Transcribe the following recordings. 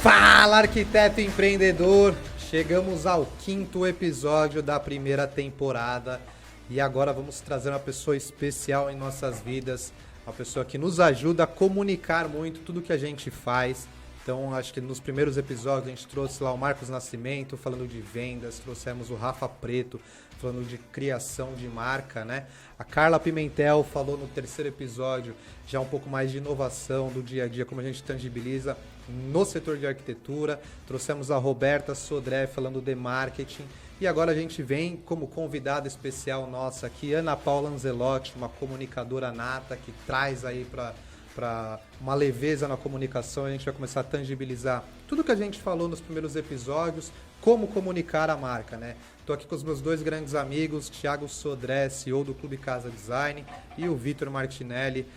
Fala, arquiteto empreendedor! Chegamos ao 5º episódio da primeira temporada e agora vamos trazer uma pessoa especial em nossas vidas, uma pessoa que nos ajuda a comunicar muito tudo que a gente faz. Então, acho que nos primeiros episódios a gente trouxe lá o Marcos Nascimento falando de vendas, trouxemos o Rafa Preto falando de criação de marca, né? A Carla Pimentel falou no 3º episódio já um pouco mais de inovação do dia a dia, como a gente tangibiliza no setor de arquitetura. Trouxemos a Roberta Sodré falando de marketing. E agora a gente vem como convidada especial nossa aqui, Ana Paula Anzelotti, uma comunicadora nata que traz aí para uma leveza na comunicação. A gente vai começar a tangibilizar tudo que a gente falou nos primeiros episódios, como comunicar a marca, né? Estou aqui com os meus dois grandes amigos, Thiago Sodré, CEO do Clube Casa Design, e o Vitor Martinelli,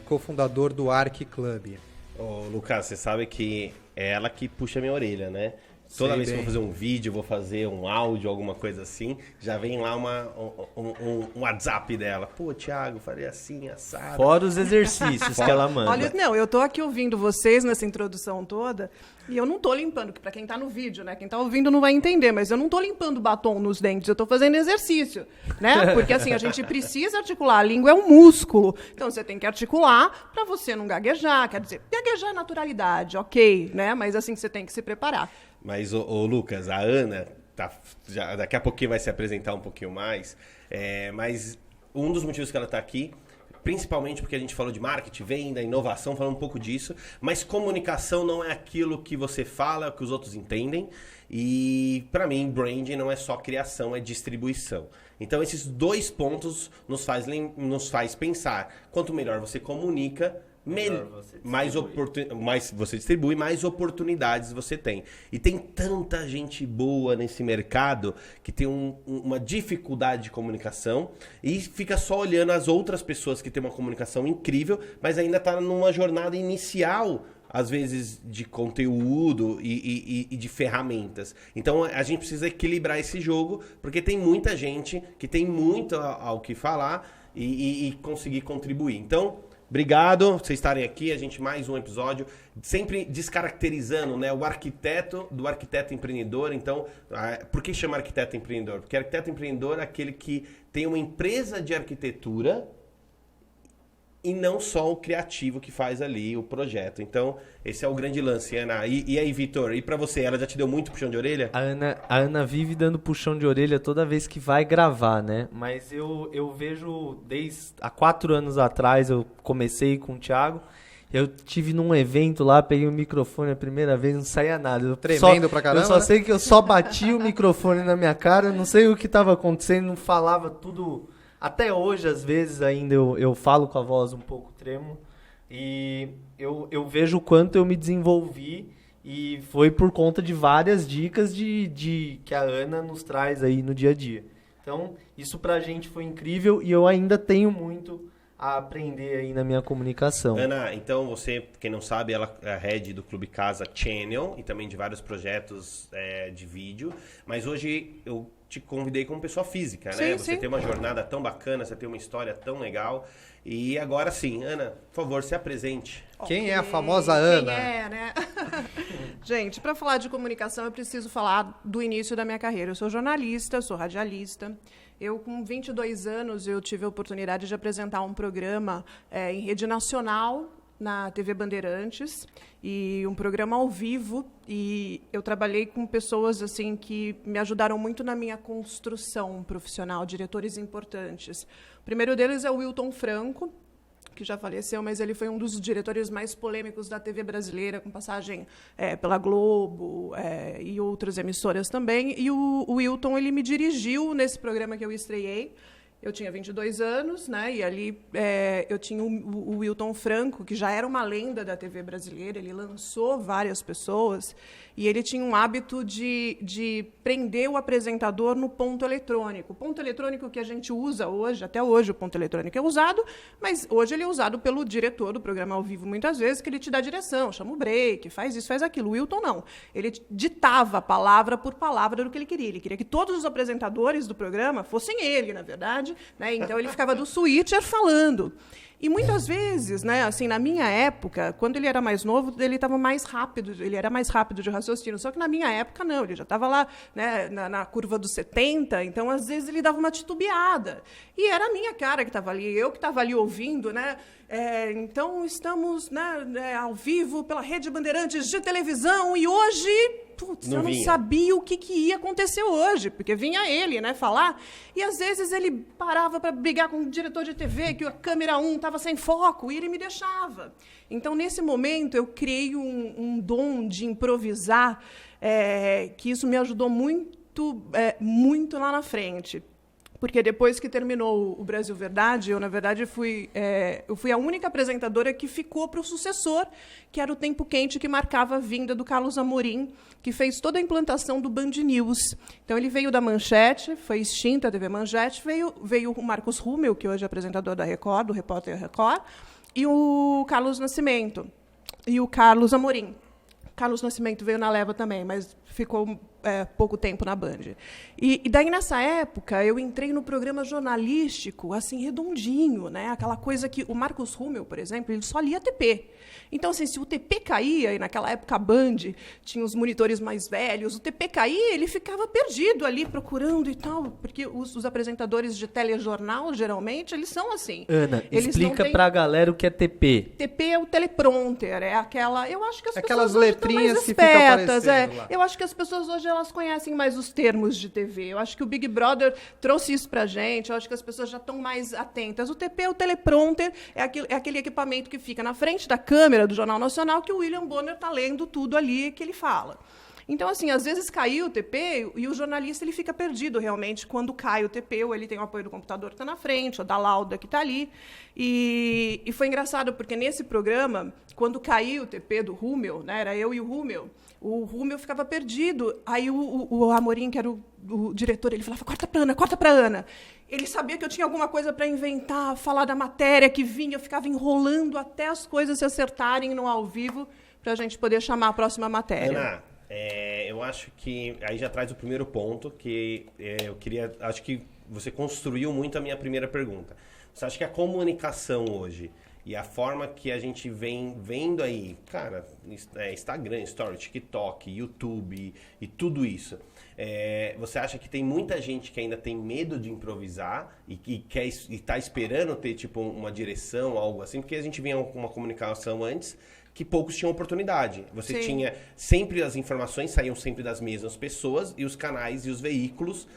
cofundador do Arc Club. Ô, Lucas, você sabe que é ela que puxa a minha orelha, né? Toda vez que eu vou fazer um vídeo, vou fazer um áudio, alguma coisa assim, já vem lá um WhatsApp dela. Pô, Thiago, faria assim, assado. Fora os exercícios que ela manda. Olha, não, eu tô aqui ouvindo vocês nessa introdução toda e eu não tô limpando, que para quem tá no vídeo, né? Quem tá ouvindo não vai entender, mas eu não tô limpando batom nos dentes, eu tô fazendo exercício, né? Porque assim, a gente precisa articular, a língua é um músculo. Então você tem que articular para você não gaguejar, quer dizer, gaguejar é naturalidade, ok, né? Mas assim, você tem que se preparar. Mas, ô Lucas, a Ana, daqui a pouquinho vai se apresentar um pouquinho mais, mas um dos motivos que ela está aqui, principalmente porque a gente falou de marketing, venda, inovação, falando um pouco disso, mas comunicação não é aquilo que você fala, é o que os outros entendem, e para mim, branding não é só criação, é distribuição. Então, esses dois pontos nos faz pensar, quanto melhor você comunica, mais você distribui, mais oportunidades você tem. E tem tanta gente boa nesse mercado que tem uma dificuldade de comunicação e fica só olhando as outras pessoas que têm uma comunicação incrível, mas ainda está numa jornada inicial, às vezes, de conteúdo e de ferramentas. Então, a gente precisa equilibrar esse jogo, porque tem muita gente que tem muito ao que falar e conseguir contribuir. Então, obrigado por vocês estarem aqui, a gente mais um episódio, sempre descaracterizando, né, o arquiteto do arquiteto empreendedor. Então, por que chama arquiteto empreendedor? Porque arquiteto empreendedor é aquele que tem uma empresa de arquitetura e não só o criativo que faz ali o projeto. Então, esse é o grande lance, Ana. E aí, Vitor, e pra você, ela já te deu muito puxão de orelha? A Ana vive dando puxão de orelha toda vez que vai gravar, né? Mas eu vejo há 4 anos atrás, eu comecei com o Thiago, eu tive num evento lá, peguei o microfone a primeira vez, não saía nada. Tremendo pra caramba, eu só né? sei que eu só bati o microfone na minha cara, não sei o que estava acontecendo, não falava tudo. Até hoje, às vezes, ainda eu falo com a voz um pouco trêmula. E eu vejo o quanto eu me desenvolvi. E foi por conta de várias dicas que a Ana nos traz aí no dia a dia. Então, isso pra gente foi incrível. E eu ainda tenho muito a aprender aí na minha comunicação. Ana, então você, quem não sabe, ela é a head do Clube Casa Channel e também de vários projetos de vídeo. Mas hoje eu te convidei como pessoa física, né? Sim, você sim. tem uma jornada tão bacana, você tem uma história tão legal. E agora sim, Ana, por favor, se apresente. Quem é a famosa Ana? Quem é, né? Gente, para falar de comunicação, eu preciso falar do início da minha carreira. Eu sou jornalista, sou radialista. Eu, com 22 anos, eu tive a oportunidade de apresentar um programa em rede nacional, na TV Bandeirantes, e um programa ao vivo, e eu trabalhei com pessoas assim que me ajudaram muito na minha construção profissional, diretores importantes. O primeiro deles é o Wilton Franco, que já faleceu, mas ele foi um dos diretores mais polêmicos da TV brasileira, com passagem pela Globo e outras emissoras também. E o Wilton, ele me dirigiu nesse programa que eu estreiei. Eu tinha 22 anos, né? E ali eu tinha o Wilton Franco, que já era uma lenda da TV brasileira. Ele lançou várias pessoas e ele tinha um hábito de prender o apresentador no ponto eletrônico. O ponto eletrônico que a gente usa hoje, até hoje o ponto eletrônico é usado, mas hoje ele é usado pelo diretor do programa ao vivo muitas vezes, que ele te dá direção, chama o break, faz isso, faz aquilo. O Wilton não. Ele ditava palavra por palavra do que ele queria. Ele queria que todos os apresentadores do programa fossem ele, na verdade, né? Então ele ficava do switcher falando. E muitas vezes, né, assim, na minha época, quando ele era mais novo, ele estava mais rápido, ele era mais rápido de raciocínio. Só que na minha época, não, ele já estava lá, né, na curva dos 70, então, às vezes, ele dava uma titubeada. E era a minha cara que estava ali, eu que estava ali ouvindo, né? Então, estamos, né, ao vivo pela Rede Bandeirantes de televisão e hoje... Putz, eu não sabia o que ia acontecer hoje, porque vinha ele, né, falar, e às vezes ele parava para brigar com o diretor de TV, que a câmera 1 estava sem foco, e ele me deixava. Então, nesse momento, eu criei um dom de improvisar, que isso me ajudou muito lá na frente. Porque depois que terminou o Brasil Verdade, eu, na verdade, fui a única apresentadora que ficou para o sucessor, que era o Tempo Quente, que marcava a vinda do Carlos Amorim, que fez toda a implantação do Band News. Então, ele veio da Manchete, foi extinta a TV Manchete, veio o Marcos Rummel, que hoje é apresentador da Record, do Repórter Record, e o Carlos Nascimento, e o Carlos Amorim. Carlos Nascimento veio na leva também, mas ficou pouco tempo na Band. E daí, nessa época, eu entrei no programa jornalístico, assim, redondinho, né? Aquela coisa que o Marcos Rummel, por exemplo, ele só lia TP. Então, assim, se o TP caía, e naquela época a Band tinha os monitores mais velhos, o TP caía, ele ficava perdido ali, procurando e tal, porque os apresentadores de telejornal, geralmente, eles são assim. Ana, explica pra galera o que é TP. TP é o teleprompter, é aquela... Eu acho que as aquelas pessoas letrinhas hoje que ficam espertas, aparecendo lá. Eu acho que as pessoas hoje elas conhecem mais os termos de TV. Eu acho que o Big Brother trouxe isso pra gente, eu acho que as pessoas já estão mais atentas. O TP é o teleprompter, é aquele equipamento que fica na frente da câmera do Jornal Nacional, que o William Bonner está lendo tudo ali que ele fala. Então, assim, às vezes caiu o TP e o jornalista ele fica perdido, realmente, quando cai o TP, ou ele tem o apoio do computador que está na frente, ou da lauda que está ali. E foi engraçado, porque nesse programa, quando caiu o TP do Rummel, né, era eu e o Rummel ficava perdido. Aí o Amorim, que era o diretor, ele falava, corta para Ana. Ele sabia que eu tinha alguma coisa para inventar, falar da matéria que vinha, eu ficava enrolando até as coisas se acertarem no ao vivo, para a gente poder chamar a próxima matéria. Ana, eu acho que aí já traz o primeiro ponto, que eu queria... Acho que você construiu muito a minha primeira pergunta. Você acha que a comunicação hoje e a forma que a gente vem vendo aí, cara, Instagram, Story, TikTok, YouTube e tudo isso, você acha que tem muita gente que ainda tem medo de improvisar e está esperando ter tipo uma direção, algo assim? Porque a gente vinha com uma comunicação antes que poucos tinham oportunidade. Você Sim. tinha sempre as informações, saíam sempre das mesmas pessoas e os canais e os veículos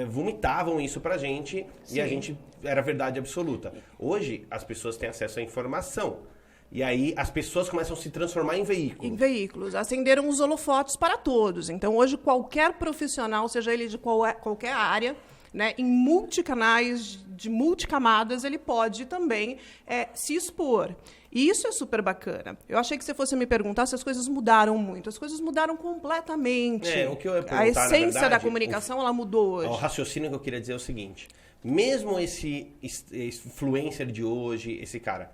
vomitavam isso pra gente. Sim. E a gente era verdade absoluta. Hoje, as pessoas têm acesso à informação. E aí, as pessoas começam a se transformar em veículos. Em veículos. Acenderam os holofotes para todos. Então, hoje, qualquer profissional, seja ele de qualquer área, né, em multicanais, de multicamadas, ele pode também se expor. E isso é super bacana. Eu achei que você fosse me perguntar se as coisas mudaram muito. As coisas mudaram completamente. O que eu ia perguntar, a essência na verdade, da comunicação, ela mudou hoje. O raciocínio que eu queria dizer é o seguinte. Mesmo esse influencer de hoje, esse cara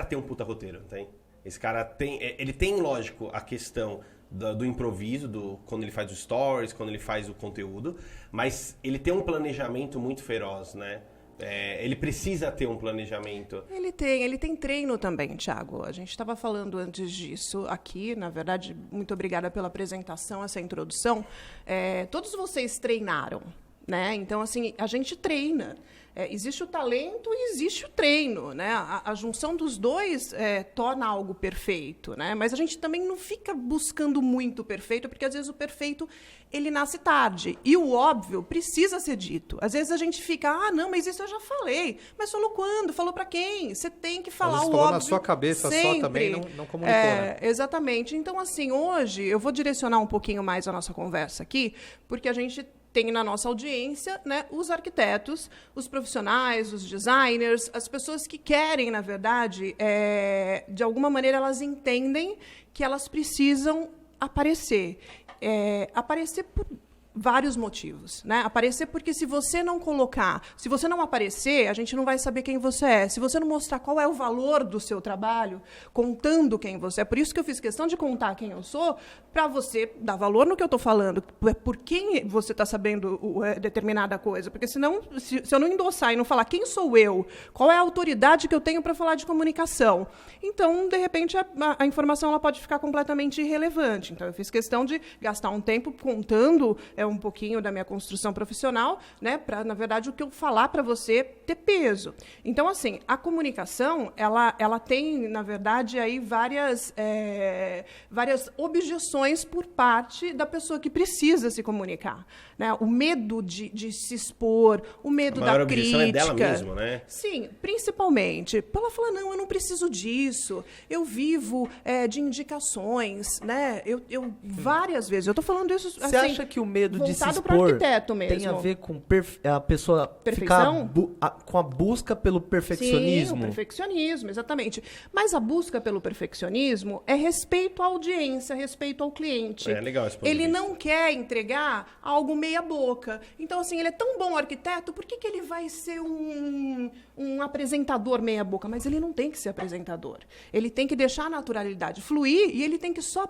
tem um puta roteiro, não tem? Esse cara ele tem, lógico, a questão do improviso, quando ele faz os stories, quando ele faz o conteúdo, mas ele tem um planejamento muito feroz, né? Ele precisa ter um planejamento. Ele tem treino também, Thiago. A gente estava falando antes disso aqui, na verdade, muito obrigada pela apresentação, essa introdução. Todos vocês treinaram, né? Então, assim, a gente treina. Existe o talento e existe o treino, né? A junção dos dois torna algo perfeito, né? Mas a gente também não fica buscando muito o perfeito, porque às vezes o perfeito ele nasce tarde e o óbvio precisa ser dito. Às vezes a gente fica, não, mas isso eu já falei. Mas falou quando? Falou para quem? Você tem que falar o óbvio. Falou na sua cabeça sempre. Só também, não comunicou, né? Exatamente. Então, assim, hoje eu vou direcionar um pouquinho mais a nossa conversa aqui, porque a gente tem na nossa audiência, né, os arquitetos, os profissionais, os designers, as pessoas que querem, na verdade, de alguma maneira, elas entendem que elas precisam aparecer. Aparecer vários motivos, né? Aparecer porque se você não colocar, se você não aparecer, a gente não vai saber quem você é. Se você não mostrar qual é o valor do seu trabalho, contando quem você é. Por isso que eu fiz questão de contar quem eu sou, para você dar valor no que eu estou falando. Por quem você está sabendo determinada coisa. Porque senão, se eu não endossar e não falar quem sou eu, qual é a autoridade que eu tenho para falar de comunicação, então, de repente, a informação ela pode ficar completamente irrelevante. Então, eu fiz questão de gastar um tempo contando um pouquinho da minha construção profissional, né, para, na verdade, o que eu falar para você ter peso. Então, assim, a comunicação, ela tem, na verdade, aí várias objeções por parte da pessoa que precisa se comunicar, né? O medo de se expor, o medo da crítica. A maior objeção é dela mesmo, né? Sim, principalmente. Ela fala, não, eu não preciso disso, eu vivo de indicações, né? Eu várias vezes, eu estou falando isso assim, você acha que o medo de se expor tem a ver com a pessoa ficar com a busca pelo perfeccionismo? Sim, o perfeccionismo, exatamente. Mas a busca pelo perfeccionismo é respeito à audiência, respeito ao cliente. É legal esse ponto ele de vista. não quer entregar algo meia boca. Então, assim, ele é tão bom arquiteto, por que ele vai ser um apresentador meia boca? Mas ele não tem que ser apresentador. Ele tem que deixar a naturalidade fluir e ele tem que só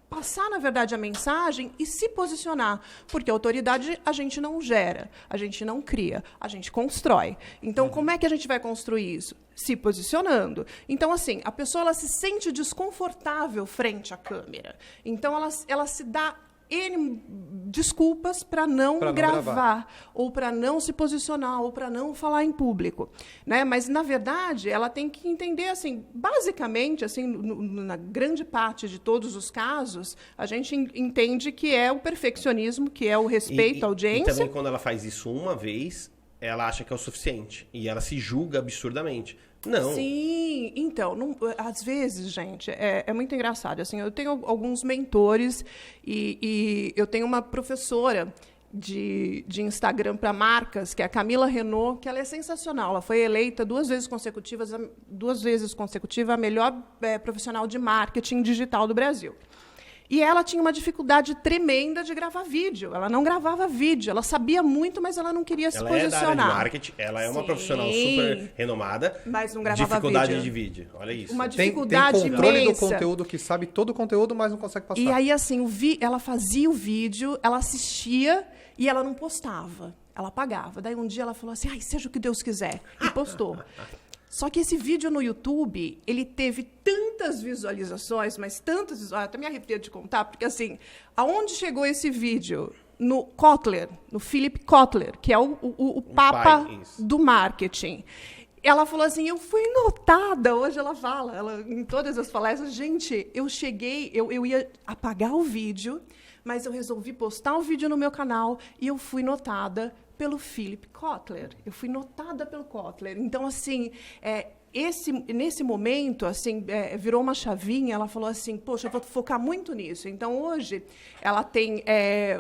passar, na verdade, a mensagem e se posicionar. Porque a autoridade a gente não gera, a gente não cria, a gente constrói. Então, como é que a gente vai construir isso? Se posicionando. Então, assim, a pessoa ela se sente desconfortável frente à câmera. Então, ela se dá N desculpas para não gravar, ou para não se posicionar, ou para não falar em público, né? Mas, na verdade, ela tem que entender, assim, basicamente, assim, na grande parte de todos os casos, a gente entende que é o perfeccionismo, que é o respeito à audiência. E também, quando ela faz isso uma vez, ela acha que é o suficiente. E ela se julga absurdamente. Não. Sim, então, às vezes, gente, é muito engraçado. Assim, eu tenho alguns mentores e eu tenho uma professora de Instagram para marcas, que é a Camila Renault, que ela é sensacional. Ela foi eleita duas vezes consecutiva a melhor profissional de marketing digital do Brasil. E ela tinha uma dificuldade tremenda de gravar vídeo. Ela não gravava vídeo. Ela sabia muito, mas ela não queria se posicionar. Ela é da área de marketing. Ela é uma profissional super renomada. Mas não gravava dificuldade de vídeo. Olha isso. Uma dificuldade tem controle imensa. do conteúdo, que sabe todo o conteúdo, mas não consegue passar. E aí, assim, ela fazia o vídeo, ela assistia e ela não postava. Ela apagava. Daí um dia ela falou assim, seja o que Deus quiser. E postou. Só que esse vídeo no YouTube, ele teve tantas visualizações, mas tantas visualizações, até me arrepio de contar, porque, assim, aonde chegou esse vídeo? No Kotler, no Philip Kotler, que é o papa do marketing. Ela falou assim, eu fui notada, hoje ela fala, em todas as palestras, gente, eu cheguei, eu ia apagar o vídeo, mas eu resolvi postar o vídeo no meu canal e eu fui notada pelo Philip Kotler. Eu fui notada pelo Kotler. Então, assim, nesse momento, assim, virou uma chavinha. Ela falou assim, poxa, eu vou focar muito nisso. Então, hoje, ela tem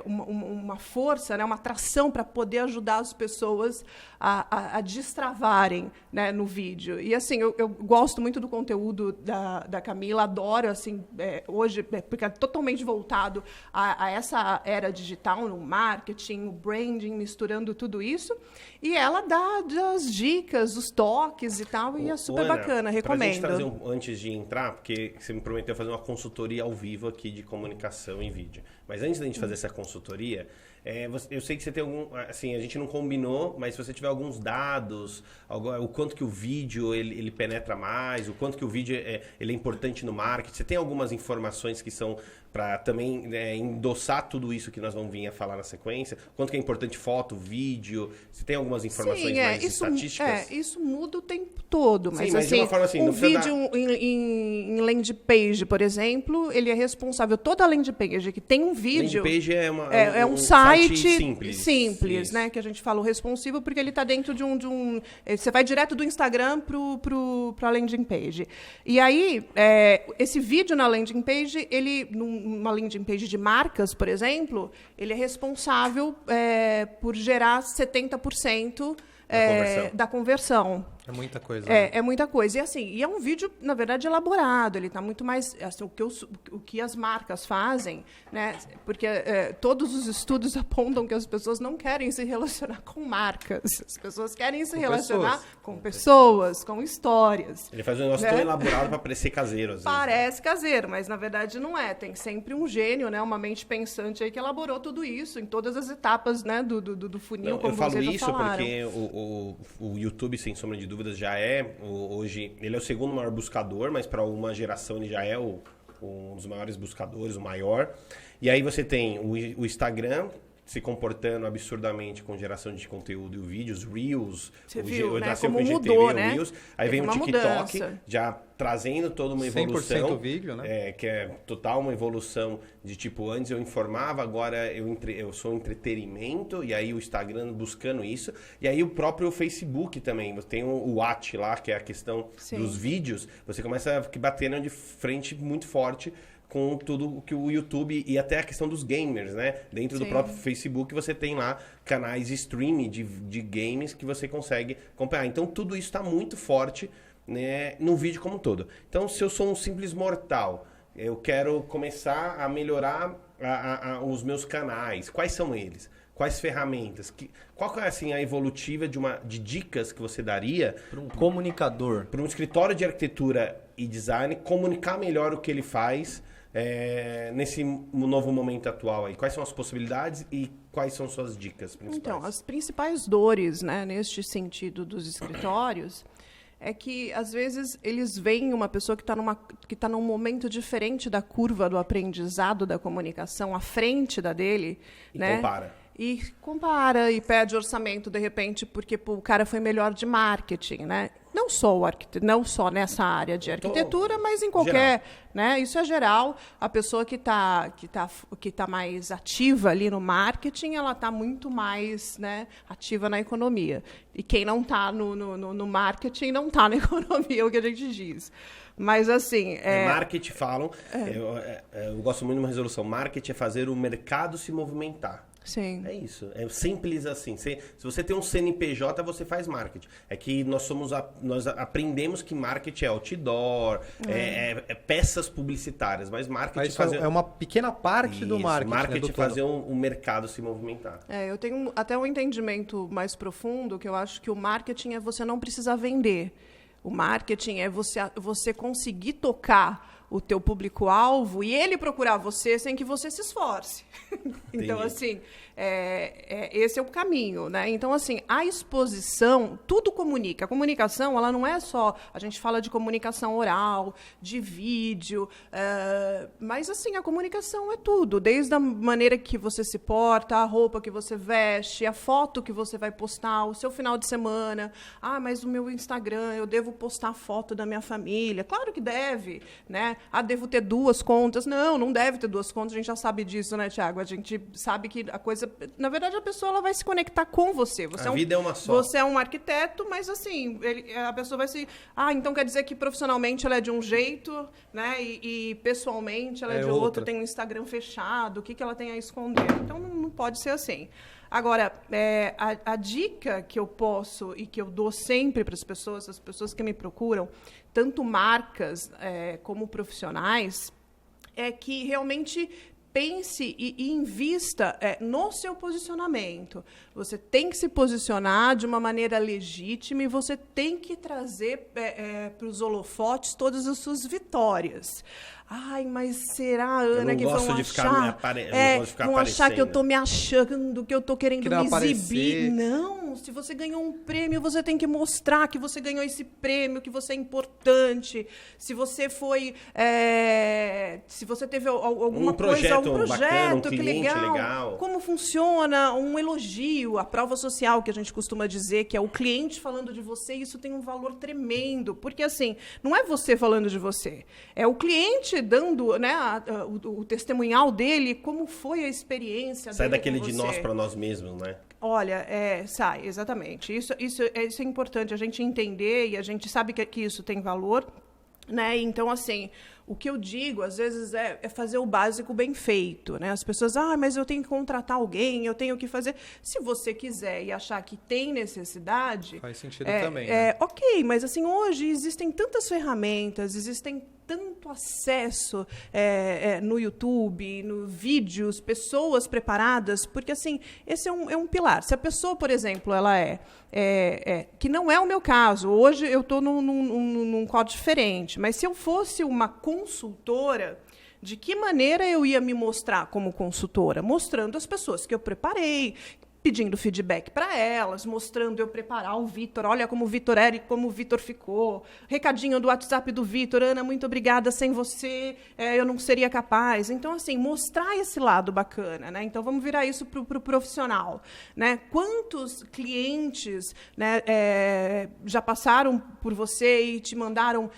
uma força, né, uma atração para poder ajudar as pessoas a destravarem, né, no vídeo. E, assim, eu gosto muito do conteúdo da Camila, adoro, assim, hoje, porque é totalmente voltado a essa era digital, no marketing, o branding, misturando tudo isso. E ela dá as dicas, os toques e tal, e é super bacana, recomendo. Pra gente trazer antes de entrar, porque você me prometeu fazer uma consultoria ao vivo aqui de comunicação em vídeo. Mas antes da gente fazer essa consultoria, eu sei que você tem algum... Assim, a gente não combinou, mas se você tiver alguns dados, o quanto que o vídeo ele penetra mais, o quanto que o vídeo ele é importante no marketing, você tem algumas informações que são para também endossar tudo isso que nós vamos vir a falar na sequência? Quanto que é importante foto, vídeo? Você tem algumas informações mais estatísticas? Isso muda o tempo todo. Mas, sim, mas assim, de uma forma assim, um vídeo em landing page, por exemplo, ele é responsável, toda a landing page que tem um vídeo... Landing page é um site simples, né? Que a gente fala o responsivo, porque ele está dentro de um... Você vai direto do Instagram para a landing page. E aí, esse vídeo na landing page, numa landing page de marcas, por exemplo, ele é responsável por gerar 70% da conversão. É muita coisa. É muita coisa. E assim, é um vídeo, na verdade, elaborado. Ele está muito mais... Assim, o que as marcas fazem, né? Porque todos os estudos apontam que as pessoas não querem se relacionar com marcas. As pessoas querem se relacionar com pessoas, com histórias. Ele faz um negócio tão elaborado para parecer caseiro, às vezes. Parece caseiro, mas na verdade não é. Tem sempre um gênio, né? Uma mente pensante aí que elaborou tudo isso em todas as etapas, né? do funil, como vocês já falaram. Eu falo isso porque o YouTube, sem sombra de dúvidas, já hoje, ele é o segundo maior buscador, mas para uma geração ele já é um dos maiores buscadores, o maior. E aí você tem o Instagram se comportando absurdamente com geração de conteúdo e vídeos, Reels. Você viu, né? Nasceu Como com mudou, IGTV, né? Reels. Aí vem o TikTok, já trazendo toda uma evolução. 100% vídeo, né? Que é total uma evolução de tipo, antes eu informava, agora eu sou entretenimento, e aí o Instagram buscando isso. E aí o próprio Facebook também, você tem o Watch lá, que é a questão dos vídeos, você começa a bater de frente muito forte com tudo que o YouTube e até a questão dos gamers, né? Dentro do próprio Facebook você tem lá canais de streaming de games que você consegue acompanhar. Então tudo isso está muito forte, né, no vídeo como um todo. Então se eu sou um simples mortal, eu quero começar a melhorar os meus canais, quais são eles? Quais ferramentas? Qual é assim, a evolutiva de dicas que você daria para um comunicador? Para um escritório de arquitetura e design comunicar melhor o que ele faz nesse novo momento atual aí? Quais são as possibilidades e quais são suas dicas principais? Então, as principais dores, né, neste sentido dos escritórios é que, às vezes, eles veem uma pessoa que está num momento diferente da curva do aprendizado da comunicação, à frente da dele. E né? compara e pede orçamento, de repente, porque o cara foi melhor de marketing, né? Não só nessa área de arquitetura, mas em qualquer, né? Isso é geral. A pessoa que tá mais ativa ali no marketing, ela está muito mais, né, ativa na economia. E quem não está no marketing não está na economia, é o que a gente diz. Mas, assim... marketing falam... Eu gosto muito de uma resolução. Marketing é fazer o mercado se movimentar. Sim. É isso. É simples assim. Se você tem um CNPJ, você faz marketing. É que nós aprendemos que marketing é outdoor, peças publicitárias, mas marketing é uma pequena parte do marketing. Marketing fazer o mercado se movimentar. Eu tenho até um entendimento mais profundo, que eu acho que o marketing é você não precisar vender. O marketing é você conseguir tocar o teu público-alvo e ele procurar você sem que você se esforce. Então, assim, esse é o caminho, né? Então, assim, a exposição, tudo comunica. A comunicação, ela não é só... A gente fala de comunicação oral, de vídeo, mas, assim, a comunicação é tudo. Desde a maneira que você se porta, a roupa que você veste, a foto que você vai postar, o seu final de semana. Ah, mas o meu Instagram, eu devo postar foto da minha família. Claro que deve, né? Ah, devo ter 2 contas. Não deve ter 2 contas. A gente já sabe disso, né, Thiago? A gente sabe que a coisa... Na verdade, a pessoa ela vai se conectar com você. A vida é uma só. Você é um arquiteto, mas, assim, a pessoa vai se... Ah, então quer dizer que profissionalmente ela é de um jeito, né? E pessoalmente ela é de outro, tem um Instagram fechado. O que ela tem a esconder? Então, não pode ser assim. Agora, a dica que eu posso e que eu dou sempre para as pessoas que me procuram, tanto marcas como profissionais, é que realmente pense e invista no seu posicionamento. Você tem que se posicionar de uma maneira legítima e você tem que trazer para os holofotes todas as suas vitórias. Ai, mas será, Ana, que vão achar? Vão achar que eu estou me achando, que eu estou querendo me exibir. Não, se você ganhou um prêmio, você tem que mostrar que você ganhou esse prêmio, que você é importante. Se você foi... se você teve algum projeto bacana, que legal. Como funciona um elogio, a prova social, que a gente costuma dizer, que é o cliente falando de você, isso tem um valor tremendo. Porque, assim, não é você falando de você, é o cliente dando, né, o testemunhal dele, como foi a experiência dele. Sai daquele de nós para nós mesmos, né? Olha, sai, exatamente. Isso é importante a gente entender e a gente sabe que isso tem valor, né? Então, assim, O que eu digo, às vezes, é fazer o básico bem feito, né? As pessoas, mas eu tenho que contratar alguém, eu tenho que fazer... Se você quiser e achar que tem necessidade... Faz sentido também, né? Ok, mas assim, hoje existem tantas ferramentas, existem tanto acesso no YouTube, no vídeos, pessoas preparadas, porque assim, esse é um pilar. Se a pessoa, por exemplo, ela que não é o meu caso, hoje eu estou num quadro diferente, mas se eu fosse uma consultora, de que maneira eu ia me mostrar como consultora? Mostrando as pessoas que eu preparei, pedindo feedback para elas, mostrando eu preparar o Vitor, olha como o Vitor era e como o Vitor ficou, recadinho do WhatsApp do Vitor, Ana, muito obrigada, sem você eu não seria capaz. Então, assim, mostrar esse lado bacana, né? Então, vamos virar isso para o profissional, né? Quantos clientes, né, já passaram por você e te mandaram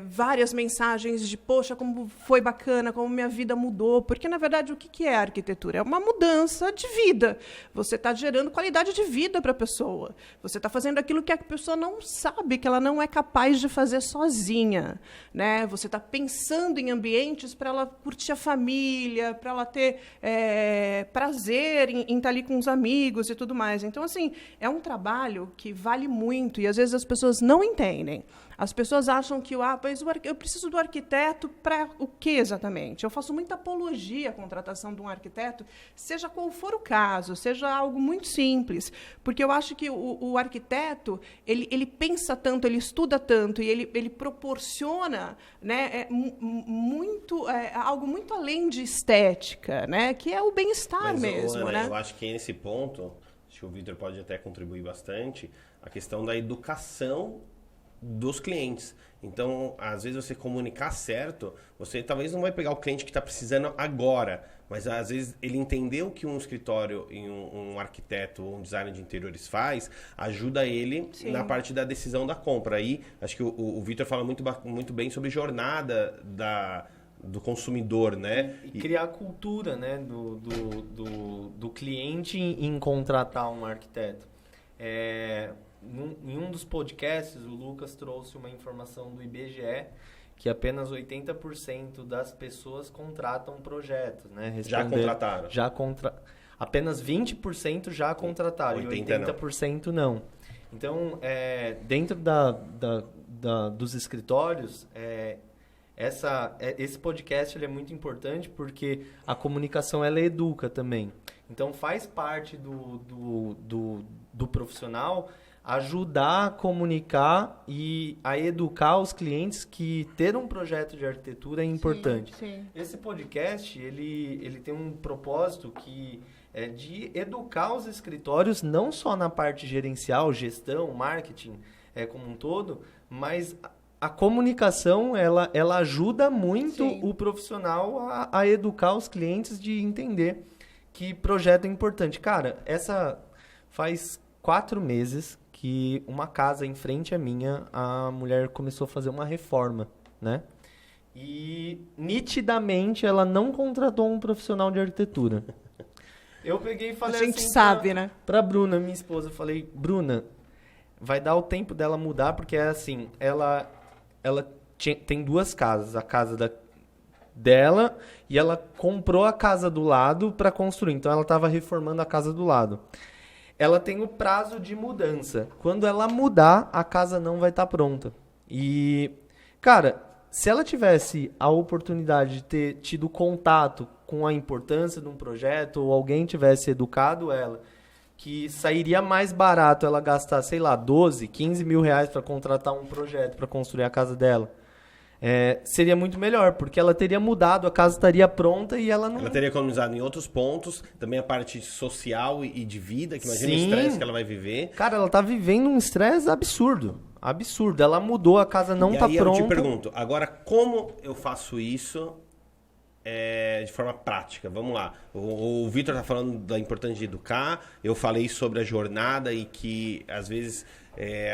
várias mensagens de, poxa, como foi bacana, como minha vida mudou, porque, na verdade, o que é a arquitetura? É uma mudança de vida. Você está gerando qualidade de vida para a pessoa. Você está fazendo aquilo que a pessoa não sabe, que ela não é capaz de fazer sozinha, né? Você está pensando em ambientes para ela curtir a família, para ela ter prazer em estar ali com os amigos e tudo mais. Então, assim, é um trabalho que vale muito e, às vezes, as pessoas não entendem. As pessoas acham que mas eu preciso do arquiteto para o quê exatamente? Eu faço muita apologia à contratação de um arquiteto, seja qual for o caso, seja algo muito simples, porque eu acho que o arquiteto ele pensa tanto, ele estuda tanto e ele proporciona, né, algo muito além de estética, né, que é o bem-estar mesmo. Ana, né? Eu acho que nesse ponto, acho que o Vitor pode até contribuir bastante, a questão da educação dos clientes. Então, às vezes, você comunicar certo, você talvez não vai pegar o cliente que está precisando agora, mas às vezes ele entender o que um escritório e um arquiteto ou um designer de interiores faz, ajuda ele Sim. na parte da decisão da compra. Aí, acho que o Vitor fala muito bem sobre jornada do consumidor, né? E criar a cultura, né, do cliente em contratar um arquiteto. Em um dos podcasts, o Lucas trouxe uma informação do IBGE que apenas 80% das pessoas contratam projetos, né? Já contrataram. Apenas 20% já contrataram 80 e 80% não. Então, dentro dos escritórios, esse podcast ele é muito importante porque a comunicação ela educa também. Então, faz parte do profissional ajudar a comunicar e a educar os clientes que ter um projeto de arquitetura é importante. Sim. Esse podcast, ele tem um propósito que é de educar os escritórios, não só na parte gerencial, gestão, marketing, como um todo, mas a comunicação, ela ajuda muito Sim. o profissional a educar os clientes de entender que projeto é importante. Cara, faz 4 meses que uma casa em frente à minha, a mulher começou a fazer uma reforma, né? E, nitidamente, ela não contratou um profissional de arquitetura. Eu peguei e falei A gente assim sabe, né? Pra Bruna, minha esposa, eu falei, Bruna, vai dar o tempo dela mudar, porque é assim, ela tem 2 casas, a casa dela e ela comprou a casa do lado para construir, então ela estava reformando a casa do lado. Ela tem o prazo de mudança. Quando ela mudar, a casa não vai estar pronta. E, cara, se ela tivesse a oportunidade de ter tido contato com a importância de um projeto, ou alguém tivesse educado ela, que sairia mais barato ela gastar, sei lá, 12, 15 mil reais para contratar um projeto para construir a casa dela, seria muito melhor, porque ela teria mudado, a casa estaria pronta e ela não... Ela teria economizado em outros pontos, também a parte social e de vida, que imagina o Sim. estresse que ela vai viver. Cara, ela tá vivendo um estresse absurdo. Absurdo. Ela mudou, a casa não tá aí pronta. eu te pergunto, agora como eu faço isso de forma prática? Vamos lá. O Vitor tá falando da importância de educar, eu falei sobre a jornada e que às vezes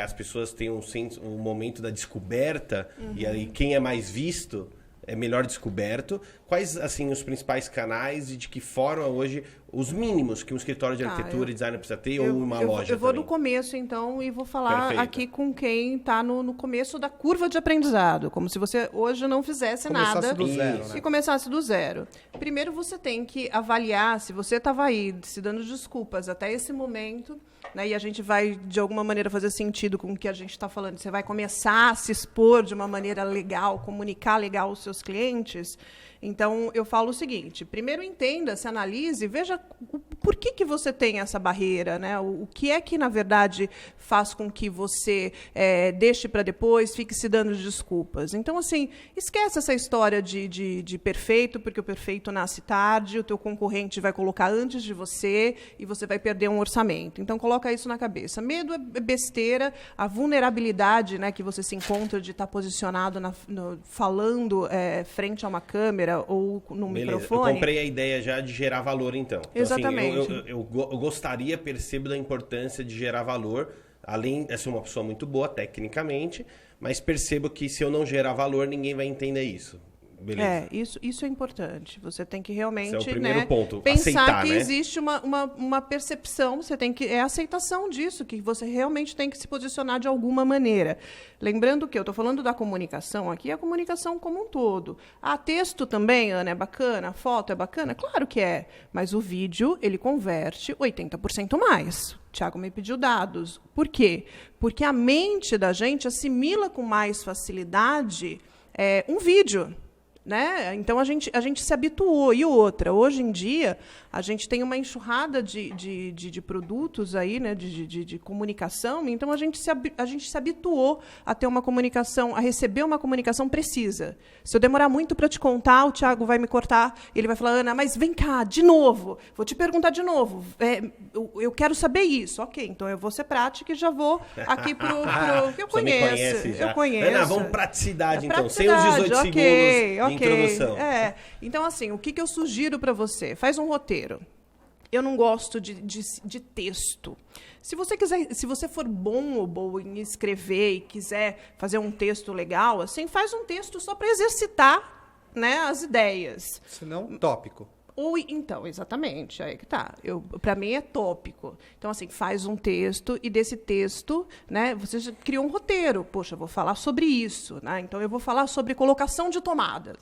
as pessoas têm um momento da descoberta e aí quem é mais visto é melhor descoberto? Quais, assim, os principais canais e de que forma hoje, os mínimos que um escritório de arquitetura e design precisa ter ou uma loja Eu vou também? do começo, então, e vou falar Perfeito. aqui com quem está no começo da curva de aprendizado, como se você hoje não fizesse Começasse nada do zero, né? e começasse do zero. Primeiro, você tem que avaliar se você estava aí se dando desculpas até esse momento, né, e a gente vai, de alguma maneira, fazer sentido com o que a gente está falando. Você vai começar a se expor de uma maneira legal, comunicar legal aos seus clientes. Então, eu falo o seguinte, primeiro entenda, se analise, veja por que você tem essa barreira, né? O que é que, na verdade, faz com que você deixe para depois, fique se dando desculpas. Então, assim, esquece essa história de perfeito, porque o perfeito nasce tarde, o teu concorrente vai colocar antes de você e você vai perder um orçamento. Então, coloca isso na cabeça. Medo é besteira, a vulnerabilidade, né, que você se encontra de estar posicionado, falando frente a uma câmera ou num microfone. Eu comprei a ideia já de gerar valor, então. Exatamente. Então, assim, eu gostaria, percebo da importância de gerar valor, além de ser uma pessoa muito boa tecnicamente, mas percebo que se eu não gerar valor, ninguém vai entender isso. Beleza. Isso é importante. Você tem que realmente, Esse é o primeiro ponto, pensar aceitar, que né? existe uma percepção, você tem que a aceitação disso, que você realmente tem que se posicionar de alguma maneira. Lembrando que eu estou falando da comunicação aqui, a comunicação como um todo. Texto também, Ana, é bacana? A foto é bacana? Claro que é, mas o vídeo, ele converte 80% mais. O Thiago me pediu dados. Por quê? Porque a mente da gente assimila com mais facilidade um vídeo. Né? Então, a gente se habituou. E outra, hoje em dia, a gente tem uma enxurrada de produtos aí, né? de comunicação, então a gente se habituou a ter uma comunicação, a receber uma comunicação precisa. Se eu demorar muito para te contar, o Thiago vai me cortar, ele vai falar, Ana, mas vem cá, de novo, vou te perguntar de novo, eu quero saber isso. Ok, então eu vou ser prática e já vou aqui pro que eu conheço. Já. Eu conheço. Ana, vamos praticidade, então, Praticidade, sem os 18 segundos de introdução. Então, assim, o que eu sugiro para você? Faz um roteiro. Eu não gosto de texto. Se você for bom ou boa em escrever e quiser fazer um texto legal, assim, faz um texto só para exercitar, né, as ideias. Se não, tópico. Então, exatamente, aí que tá. Para mim é tópico. Então, assim, faz um texto e desse texto, né, você já criou um roteiro. Poxa, eu vou falar sobre isso, né? Então eu vou falar sobre colocação de tomadas.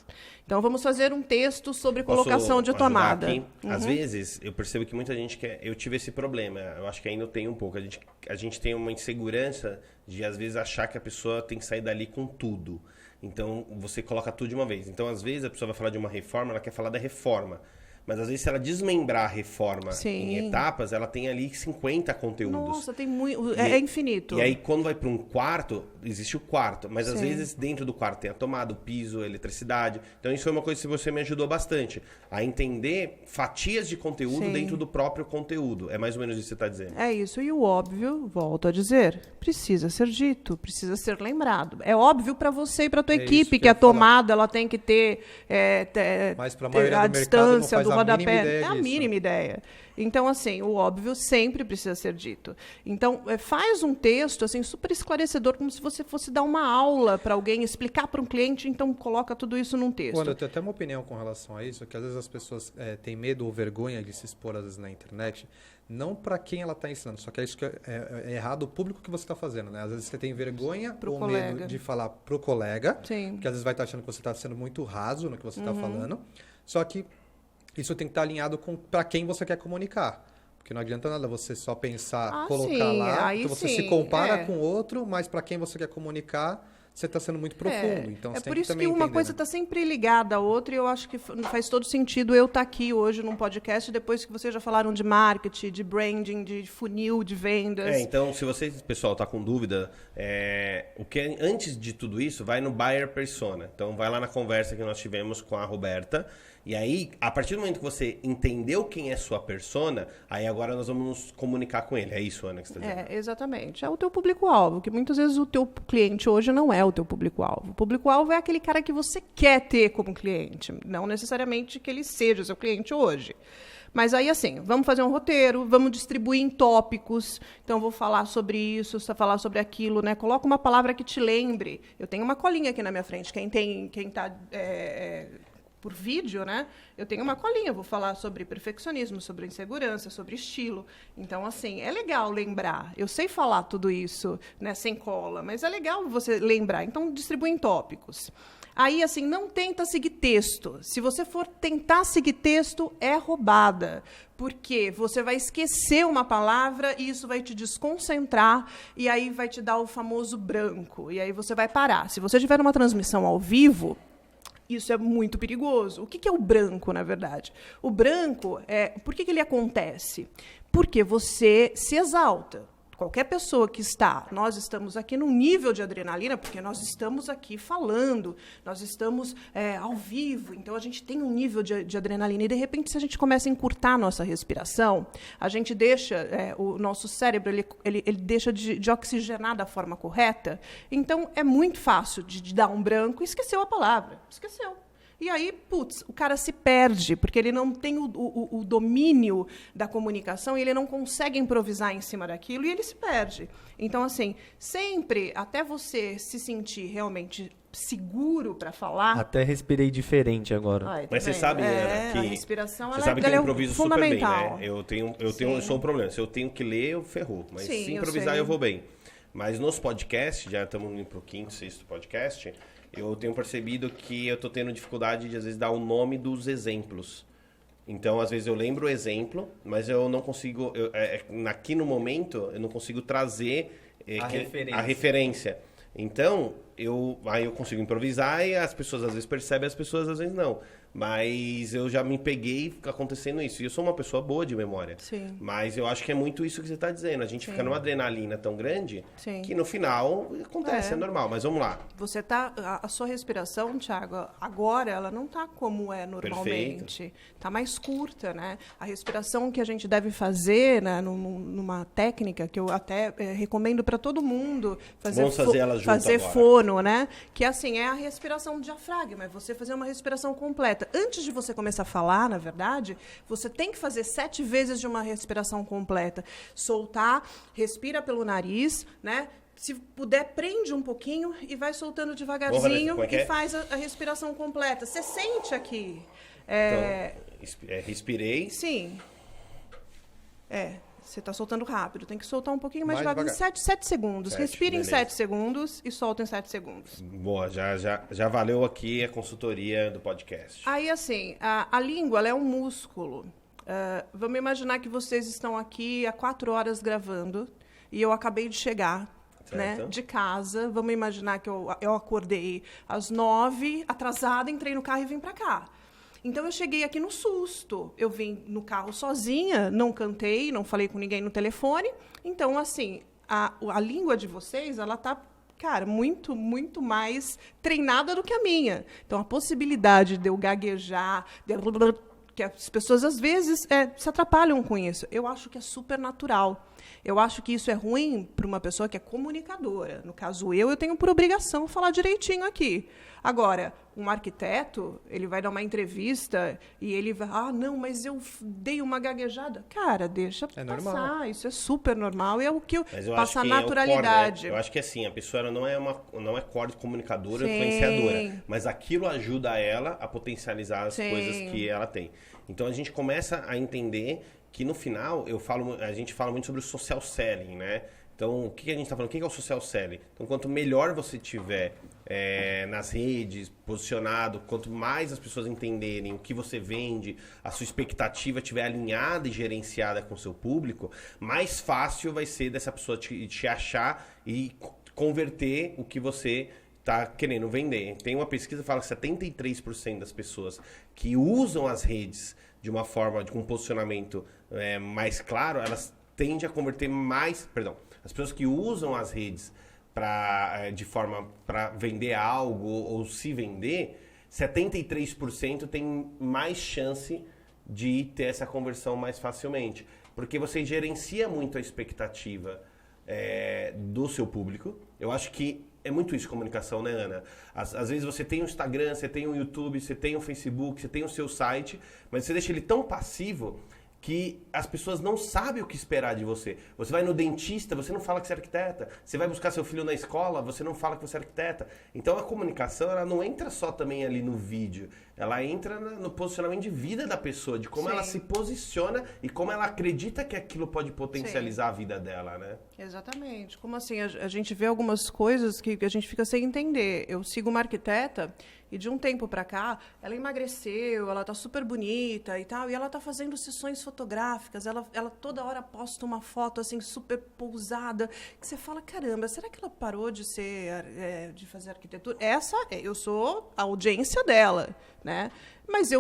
Então vamos fazer um texto sobre colocação de tomada. Aqui? Às vezes eu percebo que muita gente quer. Eu tive esse problema. Eu acho que ainda eu tenho um pouco. A gente tem uma insegurança de às vezes achar que a pessoa tem que sair dali com tudo. Então você coloca tudo de uma vez. Então às vezes a pessoa vai falar de uma reforma, ela quer falar da reforma. Mas, às vezes, se ela desmembrar a reforma em etapas, ela tem ali 50 conteúdos. Nossa, tem muito. É infinito. E aí, quando vai para um quarto, existe o quarto. Mas, às vezes, dentro do quarto tem a tomada, o piso, a eletricidade. Então, isso foi uma coisa que você me ajudou bastante. A entender fatias de conteúdo dentro do próprio conteúdo. É mais ou menos isso que você está dizendo. É isso. E o óbvio, volto a dizer, precisa ser dito, precisa ser lembrado. É óbvio para você e para a tua equipe que a tomada ela tem que ter mas para a maioria do distância mercado não faz do rodapé. É a mínima ideia. Então, assim, o óbvio sempre precisa ser dito. Então, faz um texto assim super esclarecedor, como se você fosse dar uma aula para alguém, explicar para um cliente, então coloca tudo isso num texto. Quando eu tenho até uma opinião com relação a isso, que às vezes as pessoas têm medo ou vergonha de se expor às vezes na internet, não para quem ela está ensinando, só que é isso que é errado o público que você está fazendo, né? Às vezes você tem vergonha ou medo de falar pro colega, Sim. que às vezes vai estar achando que você está sendo muito raso no que você está falando, só que isso tem que estar alinhado com para quem você quer comunicar. Porque não adianta nada você só pensar, colocar lá, então você se compara com outro, mas para quem você quer comunicar, você está sendo muito profundo. Então, você por tem isso também que uma entender, coisa está sempre ligada à outra, e eu acho que faz todo sentido eu estar aqui hoje num podcast, depois que vocês já falaram de marketing, de branding, de funil, de vendas. Então, se você, pessoal, está com dúvida, o que antes de tudo isso, vai no Buyer Persona. Então, vai lá na conversa que nós tivemos com a Roberta, E aí, a partir do momento que você entendeu quem é sua persona, aí agora nós vamos nos comunicar com ele. É isso, Ana, que você está dizendo? Exatamente. É o teu público-alvo, que muitas vezes o teu cliente hoje não é o teu público-alvo. O público-alvo é aquele cara que você quer ter como cliente, não necessariamente que ele seja seu cliente hoje. Mas aí, assim, vamos fazer um roteiro, vamos distribuir em tópicos. Então, vou falar sobre isso, falar sobre aquilo, né? Coloca uma palavra que te lembre. Eu tenho uma colinha aqui na minha frente. Quem está por vídeo, né? Eu tenho uma colinha. Vou falar sobre perfeccionismo, sobre insegurança, sobre estilo. Então, assim, é legal lembrar. Eu sei falar tudo isso, né, sem cola, mas é legal você lembrar. Então, distribui em tópicos. Aí, assim, não tenta seguir texto. Se você for tentar seguir texto, é roubada. Porque você vai esquecer uma palavra e isso vai te desconcentrar e aí vai te dar o famoso branco. E aí você vai parar. Se você tiver uma transmissão ao vivo, isso é muito perigoso. O que é o branco, na verdade? O branco, por que ele acontece? Porque você se exalta. Qualquer pessoa que nós estamos aqui num nível de adrenalina, porque nós estamos aqui falando, nós estamos ao vivo, então a gente tem um nível de adrenalina. E, de repente, se a gente começa a encurtar a nossa respiração, a gente deixa, o nosso cérebro ele deixa de oxigenar da forma correta. Então, é muito fácil de dar um branco e esqueceu a palavra. Esqueceu. E aí, o cara se perde, porque ele não tem o domínio da comunicação e ele não consegue improvisar em cima daquilo e ele se perde. Então, assim, sempre, até você se sentir realmente seguro para falar... Até respirei diferente agora. Ai, mas você sabe, Ana, que... a respiração, você sabe que eu improviso super bem, fundamental. né? Eu sou um problema. Se eu tenho que ler, eu ferrou. Mas Sim, se improvisar, eu vou bem. Mas nos podcasts, já estamos indo para o 5º, 6º podcast... Eu tenho percebido que eu estou tendo dificuldade de, às vezes, dar o nome dos exemplos. Então, às vezes, eu lembro o exemplo, mas eu não consigo... aqui no momento, eu não consigo trazer a referência. Então, aí eu consigo improvisar e as pessoas, às vezes, percebem, as pessoas, às vezes, não. Mas eu já me peguei acontecendo isso. E eu sou uma pessoa boa de memória. Sim. Mas eu acho que é muito isso que você está dizendo. A gente fica numa adrenalina tão grande que no final acontece, é normal. Mas vamos lá. Você tá... A sua respiração, Thiago, agora ela não está como é normalmente. Está mais curta, né? A respiração que a gente deve fazer, né, numa técnica que eu até recomendo para todo mundo Vamos fazer ela junto fazer agora. fono, né? Que assim é a respiração do diafragma, é você fazer uma respiração completa. Antes de você começar a falar, na verdade, você tem que fazer 7 vezes de uma respiração completa. Soltar, respira pelo nariz, né? Se puder, prende um pouquinho e vai soltando devagarzinho e faz a respiração completa. Você sente aqui. Então, respirei. Sim. Você está soltando rápido. Tem que soltar um pouquinho mais devagar. 7 segundos. Respira em 7 segundos e solta em 7 segundos. Boa, já valeu aqui a consultoria do podcast. Aí, assim, a língua ela é um músculo. Vamos imaginar que vocês estão aqui há 4 horas gravando e eu acabei de chegar, né, de casa. Vamos imaginar que eu acordei às 9, atrasada, entrei no carro e vim para cá. Então, eu cheguei aqui no susto. Eu vim no carro sozinha, não cantei, não falei com ninguém no telefone. Então, assim, a língua de vocês, ela está, cara, muito, muito mais treinada do que a minha. Então, a possibilidade de eu gaguejar, que as pessoas, às vezes, se atrapalham com isso. Eu acho que é super natural. Eu acho que isso é ruim para uma pessoa que é comunicadora. No caso, eu tenho por obrigação falar direitinho aqui. Agora, um arquiteto, ele vai dar uma entrevista e ele vai... não, mas eu dei uma gaguejada. Cara, deixa passar. Normal. Isso é super normal e é o que acho passa a que naturalidade. Eu acho que assim, a pessoa não é core comunicadora, influenciadora. Mas aquilo ajuda ela a potencializar as coisas que ela tem. Então, a gente começa a entender que, no final, a gente fala muito sobre o social selling, né? Então, o que a gente está falando? O que é o social selling? Então, quanto melhor você tiver nas redes, posicionado, quanto mais as pessoas entenderem o que você vende, a sua expectativa estiver alinhada e gerenciada com o seu público, mais fácil vai ser dessa pessoa te achar e converter o que você está querendo vender. Tem uma pesquisa que fala que 73% das pessoas que usam as redes de uma forma, com um posicionamento mais claro, elas tendem a converter mais... Perdão, as pessoas que usam as redes de forma para vender algo ou se vender, 73% tem mais chance de ter essa conversão mais facilmente. Porque você gerencia muito a expectativa do seu público. Eu acho que é muito isso, comunicação, né, Ana? Às vezes você tem um Instagram, você tem um YouTube, você tem um Facebook, você tem o seu site, mas você deixa ele tão passivo que as pessoas não sabem o que esperar de você. Você vai no dentista, você não fala que você é arquiteta. Você vai buscar seu filho na escola, você não fala que você é arquiteta. Então a comunicação, ela não entra só também ali no vídeo. Ela entra no posicionamento de vida da pessoa, de como ela se posiciona e como ela acredita que aquilo pode potencializar a vida dela, né? Exatamente. Como assim? A gente vê algumas coisas que a gente fica sem entender. Eu sigo uma arquiteta e de um tempo para cá, ela emagreceu, ela tá super bonita e tal, e ela tá fazendo sessões fotográficas, ela toda hora posta uma foto assim super pousada, que você fala, caramba, será que ela parou de de fazer arquitetura? Eu sou a audiência dela, né? Mas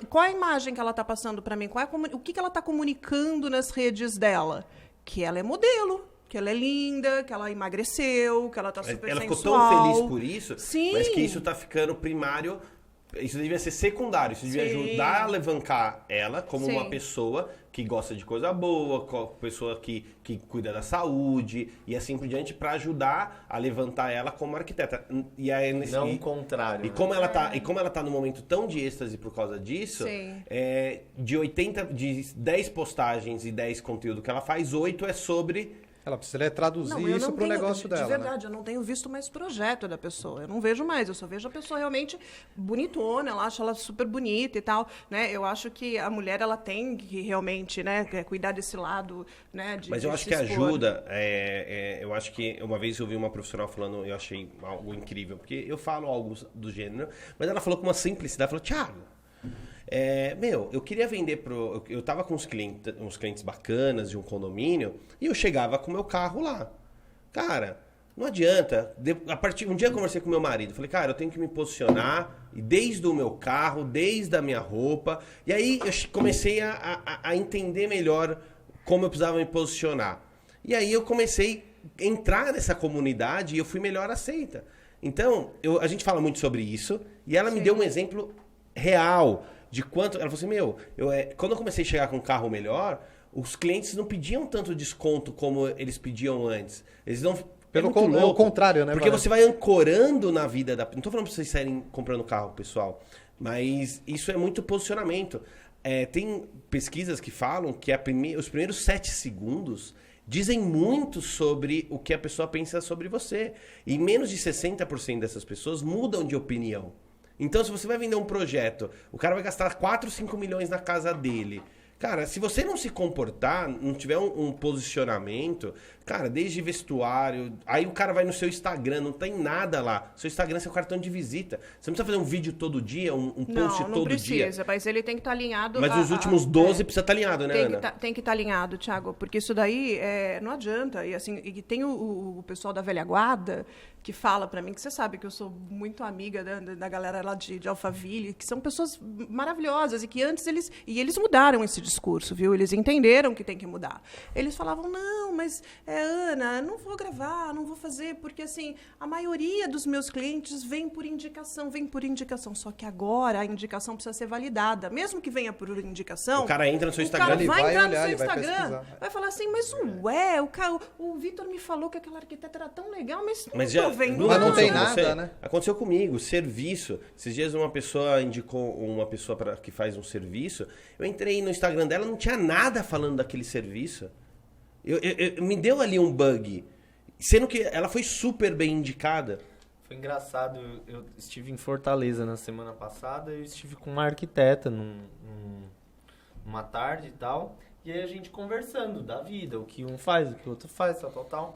qual é a imagem que ela tá passando para mim? O que ela está comunicando nas redes dela? Que ela é modelo, que ela é linda, que ela emagreceu, que ela tá super ela sensual. ficou tão feliz por isso, Sim. mas que isso tá ficando primário, isso devia ser secundário, isso devia ajudar a alavancar ela como uma pessoa que gosta de coisa boa, pessoa que cuida da saúde e assim por diante, para ajudar a levantar ela como arquiteta. Não o contrário. E como ela tá num momento tão de êxtase por causa disso, de 10 postagens e 10 conteúdo que ela faz, 8 é sobre... Ela precisa traduzir isso pro negócio dela. De verdade, eu não tenho visto mais projeto da pessoa. Eu não vejo mais. Eu só vejo a pessoa realmente bonitona. Eu acho ela super bonita e tal. Né? Eu acho que a mulher ela tem que realmente, né, cuidar desse lado, né, Mas eu acho que ajuda. Eu acho que uma vez eu vi uma profissional falando, eu achei algo incrível, porque eu falo algo do gênero, mas ela falou com uma simplicidade, falou, Thiago, eu queria vender eu tava com uns clientes bacanas de um condomínio e eu chegava com o meu carro lá. Cara, não adianta. Um dia eu conversei com meu marido, falei, cara, eu tenho que me posicionar desde o meu carro, desde a minha roupa. E aí eu comecei a entender melhor como eu precisava me posicionar. E aí eu comecei a entrar nessa comunidade e eu fui melhor aceita. Então, a gente fala muito sobre isso e ela me deu um exemplo real de quanto... Ela falou assim, quando eu comecei a chegar com um carro melhor, os clientes não pediam tanto desconto como eles pediam antes. Eles não... Pelo contrário, né? Porque você vai ancorando na vida da... Não tô falando pra vocês saírem comprando carro, pessoal, mas isso é muito posicionamento. Tem pesquisas que falam que os primeiros 7 segundos dizem muito sobre o que a pessoa pensa sobre você. E menos de 60% dessas pessoas mudam de opinião. Então, se você vai vender um projeto, o cara vai gastar 4, 5 milhões na casa dele. Cara, se você não se comportar, não tiver um posicionamento, cara, desde vestuário, aí o cara vai no seu Instagram, não tem nada lá. Seu Instagram é seu cartão de visita. Você não precisa fazer um vídeo todo dia, um post todo dia. Não precisa, mas ele tem que estar alinhado. Mas os últimos 12 precisa estar alinhado, né, Ana? Tem que estar alinhado, Thiago, porque isso daí não adianta. E assim, e tem o pessoal da velha guarda que fala para mim, que você sabe que eu sou muito amiga da galera lá de Alphaville, que são pessoas maravilhosas e que antes eles mudaram esse discurso, viu? Eles entenderam que tem que mudar. Eles falavam, não, mas Ana, não vou gravar, não vou fazer, porque assim, a maioria dos meus clientes vem por indicação, só que agora a indicação precisa ser validada. Mesmo que venha por indicação... O cara entra no seu Instagram, ele vai entrar no seu ele Instagram, vai falar assim, mas o Vitor me falou que aquela arquiteta era tão legal, mas já, mas não tem nada, né? Aconteceu comigo, serviço. Esses dias uma pessoa indicou uma pessoa que faz um serviço. Eu entrei no Instagram dela, não tinha nada falando daquele serviço. Me deu ali um bug. Sendo que ela foi super bem indicada. Foi engraçado, eu estive em Fortaleza na semana passada, eu estive com uma arquiteta numa tarde e tal, e aí a gente conversando da vida, o que um faz, o que o outro faz, tal.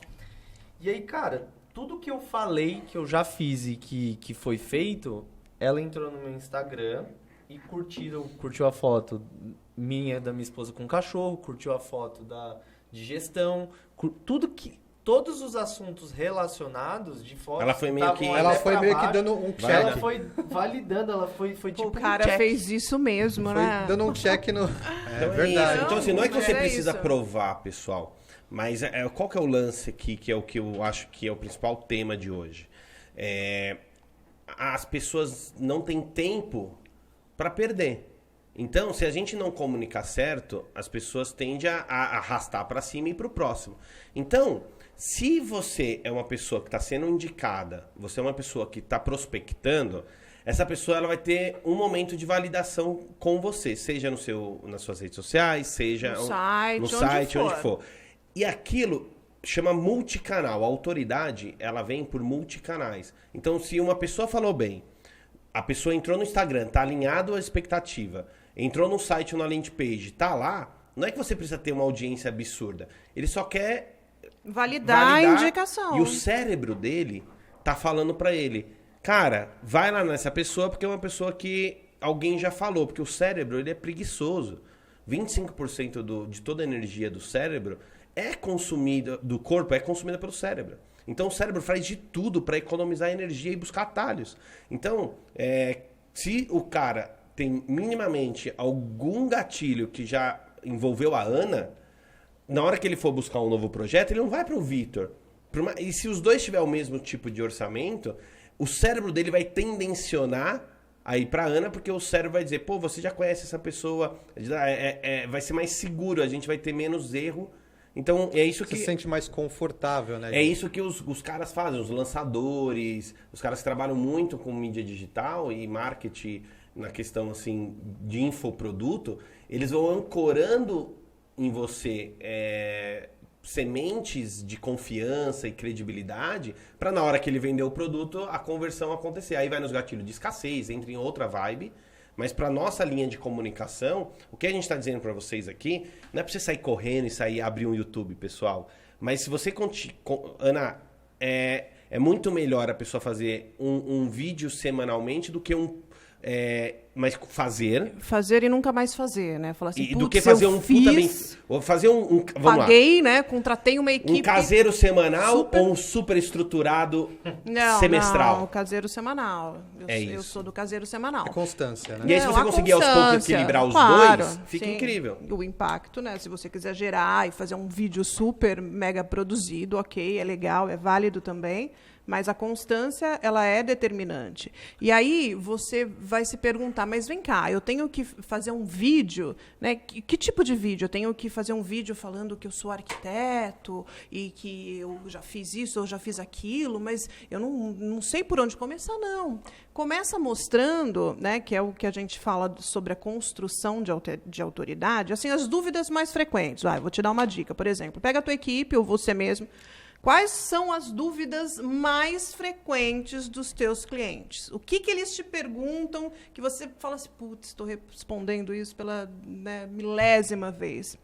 E aí, cara, tudo que eu falei, que eu já fiz e que foi feito, ela entrou no meu Instagram e curtiu a foto da minha esposa com o cachorro, curtiu a foto de gestão, todos os assuntos relacionados de fotos. Ela foi meio que dando um check. Ela foi validando, ela foi tipo o cara fez isso mesmo, né? Foi dando um check no... É verdade. Então, assim, não é que você precisa provar, pessoal. Mas qual que é o lance aqui, que é o que eu acho que é o principal tema de hoje? as pessoas não têm tempo para perder. Então, se a gente não comunicar certo, as pessoas tendem a arrastar para cima e para o próximo. Então, se você é uma pessoa que está sendo indicada, você é uma pessoa que está prospectando, essa pessoa ela vai ter um momento de validação com você, seja nas suas redes sociais, seja no site, onde for. E aquilo chama multicanal. A autoridade, ela vem por multicanais. Então, se uma pessoa falou bem, a pessoa entrou no Instagram, tá alinhado à expectativa, entrou no site ou na landing page, tá lá, não é que você precisa ter uma audiência absurda. Ele só quer validar a indicação. E o cérebro dele tá falando pra ele, cara, vai lá nessa pessoa porque é uma pessoa que alguém já falou, porque o cérebro ele é preguiçoso. 25% de toda a energia do cérebro é consumida, do corpo é consumida pelo cérebro. Então o cérebro faz de tudo para economizar energia e buscar atalhos. Então, se o cara tem minimamente algum gatilho que já envolveu a Ana, na hora que ele for buscar um novo projeto, ele não vai para o Vitor. E se os dois tiverem o mesmo tipo de orçamento, o cérebro dele vai tendencionar a ir para a Ana, porque o cérebro vai dizer, pô, você já conhece essa pessoa, vai ser mais seguro, a gente vai ter menos erro. Então, é isso que... Você se sente mais confortável, né? É isso que os caras fazem, os lançadores, os caras que trabalham muito com mídia digital e marketing na questão, assim, de infoproduto, eles vão ancorando em você sementes de confiança e credibilidade para na hora que ele vender o produto, a conversão acontecer. Aí vai nos gatilhos de escassez, entra em outra vibe. Mas para nossa linha de comunicação, o que a gente está dizendo para vocês aqui, não é para você sair correndo e sair abrir um YouTube, pessoal. Mas se você... Ana, é muito melhor a pessoa fazer um vídeo semanalmente do que mas fazer e nunca mais fazer, né? Falar assim, do que fazer fazer vamos paguei, lá. Né? Contratei uma equipe. Um caseiro semanal ou um super estruturado semestral? Não, caseiro semanal. Eu sou do caseiro semanal. É constância, né? E aí, se você conseguir aos poucos equilibrar os dois, fica incrível. O impacto, né? Se você quiser gerar e fazer um vídeo super mega produzido, ok, é legal, é válido também. Mas a constância, ela é determinante. E aí você vai se perguntar, mas vem cá, eu tenho que fazer um vídeo, né? Que tipo de vídeo? Eu tenho que fazer um vídeo falando que eu sou arquiteto e que eu já fiz isso, ou já fiz aquilo, mas eu não sei por onde começar, não. Começa mostrando, né, que é o que a gente fala sobre a construção de autoridade, assim, as dúvidas mais frequentes. Vou te dar uma dica, por exemplo, pega a tua equipe ou você mesmo. Quais são as dúvidas mais frequentes dos teus clientes? O que eles te perguntam que você fala assim, putz, estou respondendo isso pela milésima vez.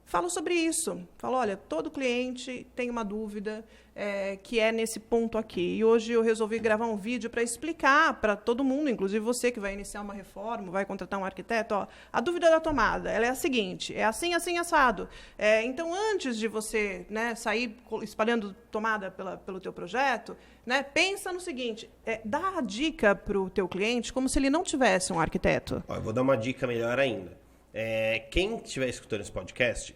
Falo sobre isso. Falo, olha, todo cliente tem uma dúvida que é nesse ponto aqui. E hoje eu resolvi gravar um vídeo para explicar para todo mundo, inclusive você que vai iniciar uma reforma, vai contratar um arquiteto, a dúvida da tomada, ela é a seguinte, é assim, assim, assado. Então, antes de você sair espalhando tomada pelo teu projeto, pensa no seguinte, dá a dica para o teu cliente como se ele não tivesse um arquiteto. Eu vou dar uma dica melhor ainda. Quem estiver escutando esse podcast,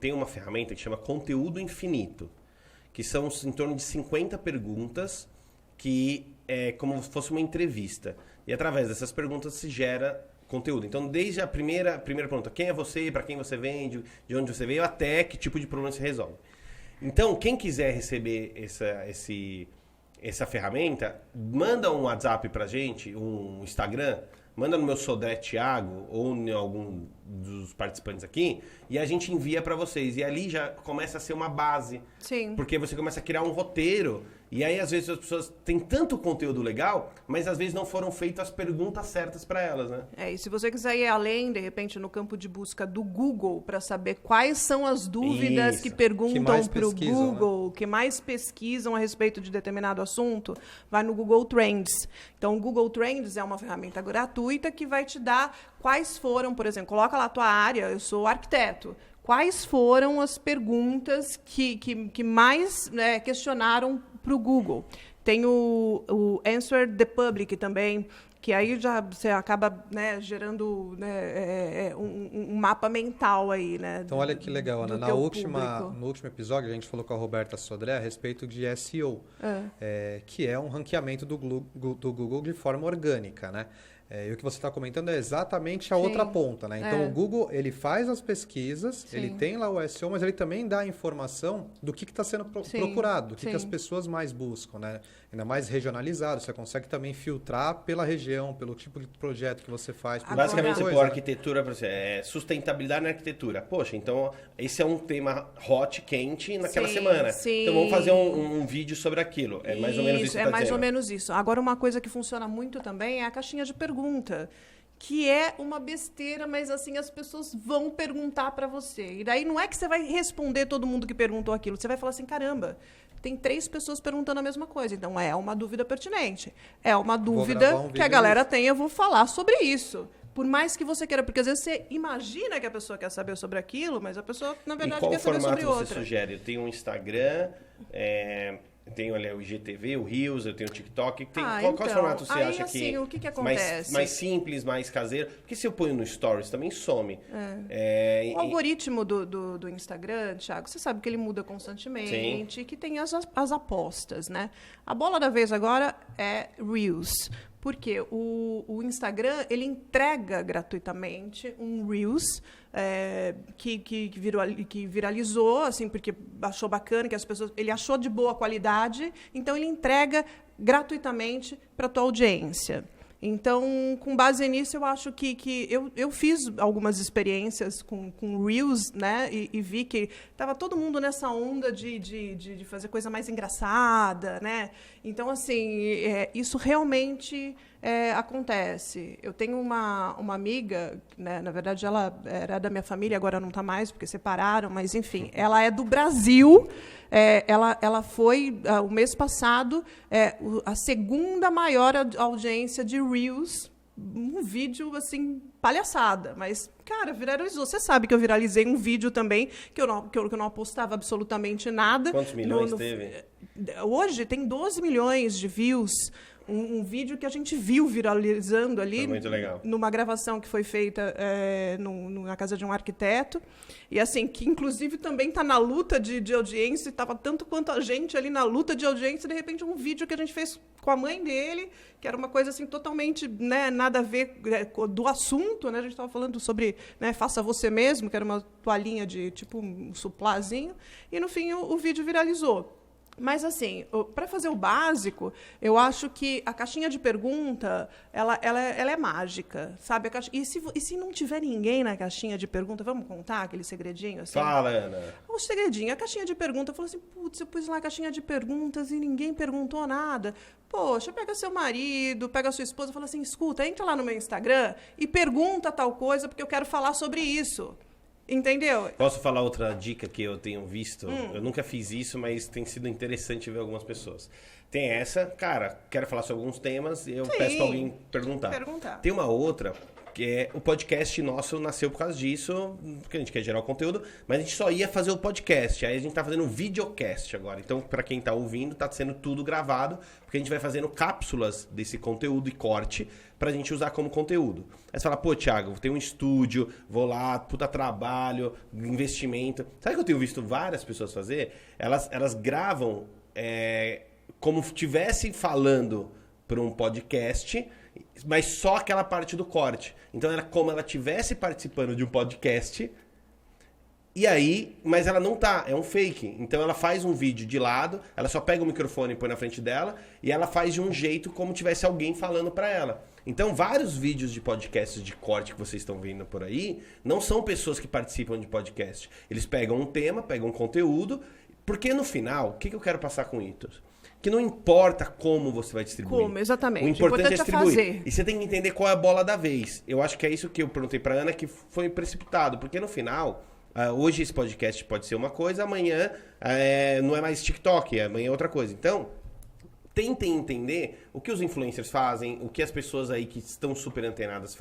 tem uma ferramenta que chama Conteúdo Infinito, que são em torno de 50 perguntas que é como se fosse uma entrevista. E através dessas perguntas se gera conteúdo. Então, desde a primeira pergunta, quem é você, para quem você vende, de onde você veio, até que tipo de problema você resolve. Então, quem quiser receber essa ferramenta, manda um WhatsApp pra gente, um Instagram, manda no meu Sodré Thiago ou em algum dos participantes aqui e a gente envia para vocês. E ali já começa a ser uma base. Sim. Porque você começa a criar um roteiro. E aí, às vezes, as pessoas têm tanto conteúdo legal, mas às vezes não foram feitas as perguntas certas para elas, né? E se você quiser ir além, de repente, no campo de busca do Google, para saber quais são as dúvidas que perguntam para o Google, que mais pesquisam a respeito de determinado assunto, vai no Google Trends. Então, o Google Trends é uma ferramenta gratuita que vai te dar quais foram, por exemplo, coloca lá a tua área, eu sou arquiteto. Quais foram as perguntas que mais questionaram para o Google? Tem o Answer the Public também, que aí já você acaba, né, gerando, né, um mapa mental aí, né? Então, olha que legal, Ana. No último episódio, a gente falou com a Roberta Sodré a respeito de SEO, que é um ranqueamento do Google de forma orgânica, né? E o que você está comentando é exatamente a outra ponta, né? Então, o Google, ele faz as pesquisas, ele tem lá o SEO, mas ele também dá a informação do que está sendo procurado, do que as pessoas mais buscam, né? Ainda mais regionalizado, você consegue também filtrar pela região, pelo tipo de projeto que você faz. Basicamente, você pôr arquitetura, sustentabilidade na arquitetura. Poxa, então, esse é um tema hot, quente naquela semana. Então, vamos fazer um vídeo sobre aquilo. É mais ou menos isso que é mais ou menos isso. Agora, uma coisa que funciona muito também é a caixinha de pergunta, que é uma besteira, mas assim as pessoas vão perguntar para você. E daí não é que você vai responder todo mundo que perguntou aquilo, você vai falar assim, caramba, tem 3 pessoas perguntando a mesma coisa, então é uma dúvida pertinente. É uma dúvida que a galera tem, eu vou falar sobre isso. Por mais que você queira, porque às vezes você imagina que a pessoa quer saber sobre aquilo, mas a pessoa, na verdade, quer saber sobre outra. Qual formato você sugere? Eu tenho um Instagram, tenho ali o IGTV, o Reels, eu tenho o TikTok. Qual formato você acha assim, o que acontece? Mais simples, mais caseiro? Porque se eu ponho no Stories, também some. O algoritmo do Instagram, Thiago, você sabe que ele muda constantemente, que tem as apostas, né? A bola da vez agora é Reels. Porque o Instagram, ele entrega gratuitamente um Reels que viralizou, assim, porque achou bacana, que as pessoas... Ele achou de boa qualidade, então ele entrega gratuitamente para a tua audiência. Então, com base nisso, eu acho que eu fiz algumas experiências com Reels, né? E vi que estava todo mundo nessa onda de fazer coisa mais engraçada, né? Então, assim, isso realmente acontece. Eu tenho uma amiga, né? Na verdade, ela era da minha família, agora não está mais, porque separaram, mas, enfim, ela é do Brasil. Ela foi, o mês passado, a segunda maior audiência de Reels, um vídeo, assim, palhaçada. Mas, cara, viralizou. Você sabe que eu viralizei um vídeo também, que eu não apostava absolutamente nada. Quantos milhões teve? Hoje tem 12 milhões de views. Um vídeo que a gente viu viralizando ali, muito legal, numa gravação que foi feita na casa de um arquiteto. E assim, que inclusive também está na luta de audiência, estava tanto quanto a gente ali na luta de audiência, de repente um vídeo que a gente fez com a mãe dele, que era uma coisa assim totalmente, né, nada a ver do assunto, né? A gente estava falando sobre, né, faça você mesmo, que era uma toalhinha de tipo um suplazinho, e no fim o vídeo viralizou. Mas, assim, para fazer o básico, eu acho que a caixinha de pergunta, ela é mágica, sabe? E se não tiver ninguém na caixinha de pergunta, vamos contar aquele segredinho? Assim? Fala, Ana. O segredinho, a caixinha de pergunta, eu falo assim, putz, eu pus lá a caixinha de perguntas e ninguém perguntou nada. Poxa, pega seu marido, pega sua esposa e fala assim, escuta, entra lá no meu Instagram e pergunta tal coisa, porque eu quero falar sobre isso. Entendeu? Posso falar outra dica que eu tenho visto? Eu nunca fiz isso, mas tem sido interessante ver algumas pessoas. Tem essa, cara, quero falar sobre alguns temas, eu peço pra alguém perguntar. Tem uma outra, que é o podcast nosso nasceu por causa disso, porque a gente quer gerar o conteúdo, mas a gente só ia fazer o podcast, aí a gente tá fazendo um videocast agora. Então, pra quem tá ouvindo, tá sendo tudo gravado, porque a gente vai fazendo cápsulas desse conteúdo e corte pra gente usar como conteúdo. Aí você fala, pô, Thiago, tem um estúdio, vou lá, puta trabalho, investimento. Sabe o que eu tenho visto várias pessoas fazer? Elas gravam como se estivessem falando para um podcast, mas só aquela parte do corte. Então era como ela estivesse participando de um podcast, e aí, mas ela não tá, é um fake. Então ela faz um vídeo de lado, ela só pega o microfone e põe na frente dela, e ela faz de um jeito como tivesse alguém falando para ela. Então vários vídeos de podcasts de corte que vocês estão vendo por aí, não são pessoas que participam de podcast. Eles pegam um tema, pegam um conteúdo, porque no final, o que eu quero passar com isso? Que não importa como você vai distribuir. Como, exatamente. O importante é distribuir. Fazer. E você tem que entender qual é a bola da vez. Eu acho que é isso que eu perguntei pra Ana, que foi precipitado. Porque no final, hoje esse podcast pode ser uma coisa, amanhã não é mais TikTok, amanhã é outra coisa. Então, tentem entender o que os influencers fazem, o que as pessoas aí que estão super antenadas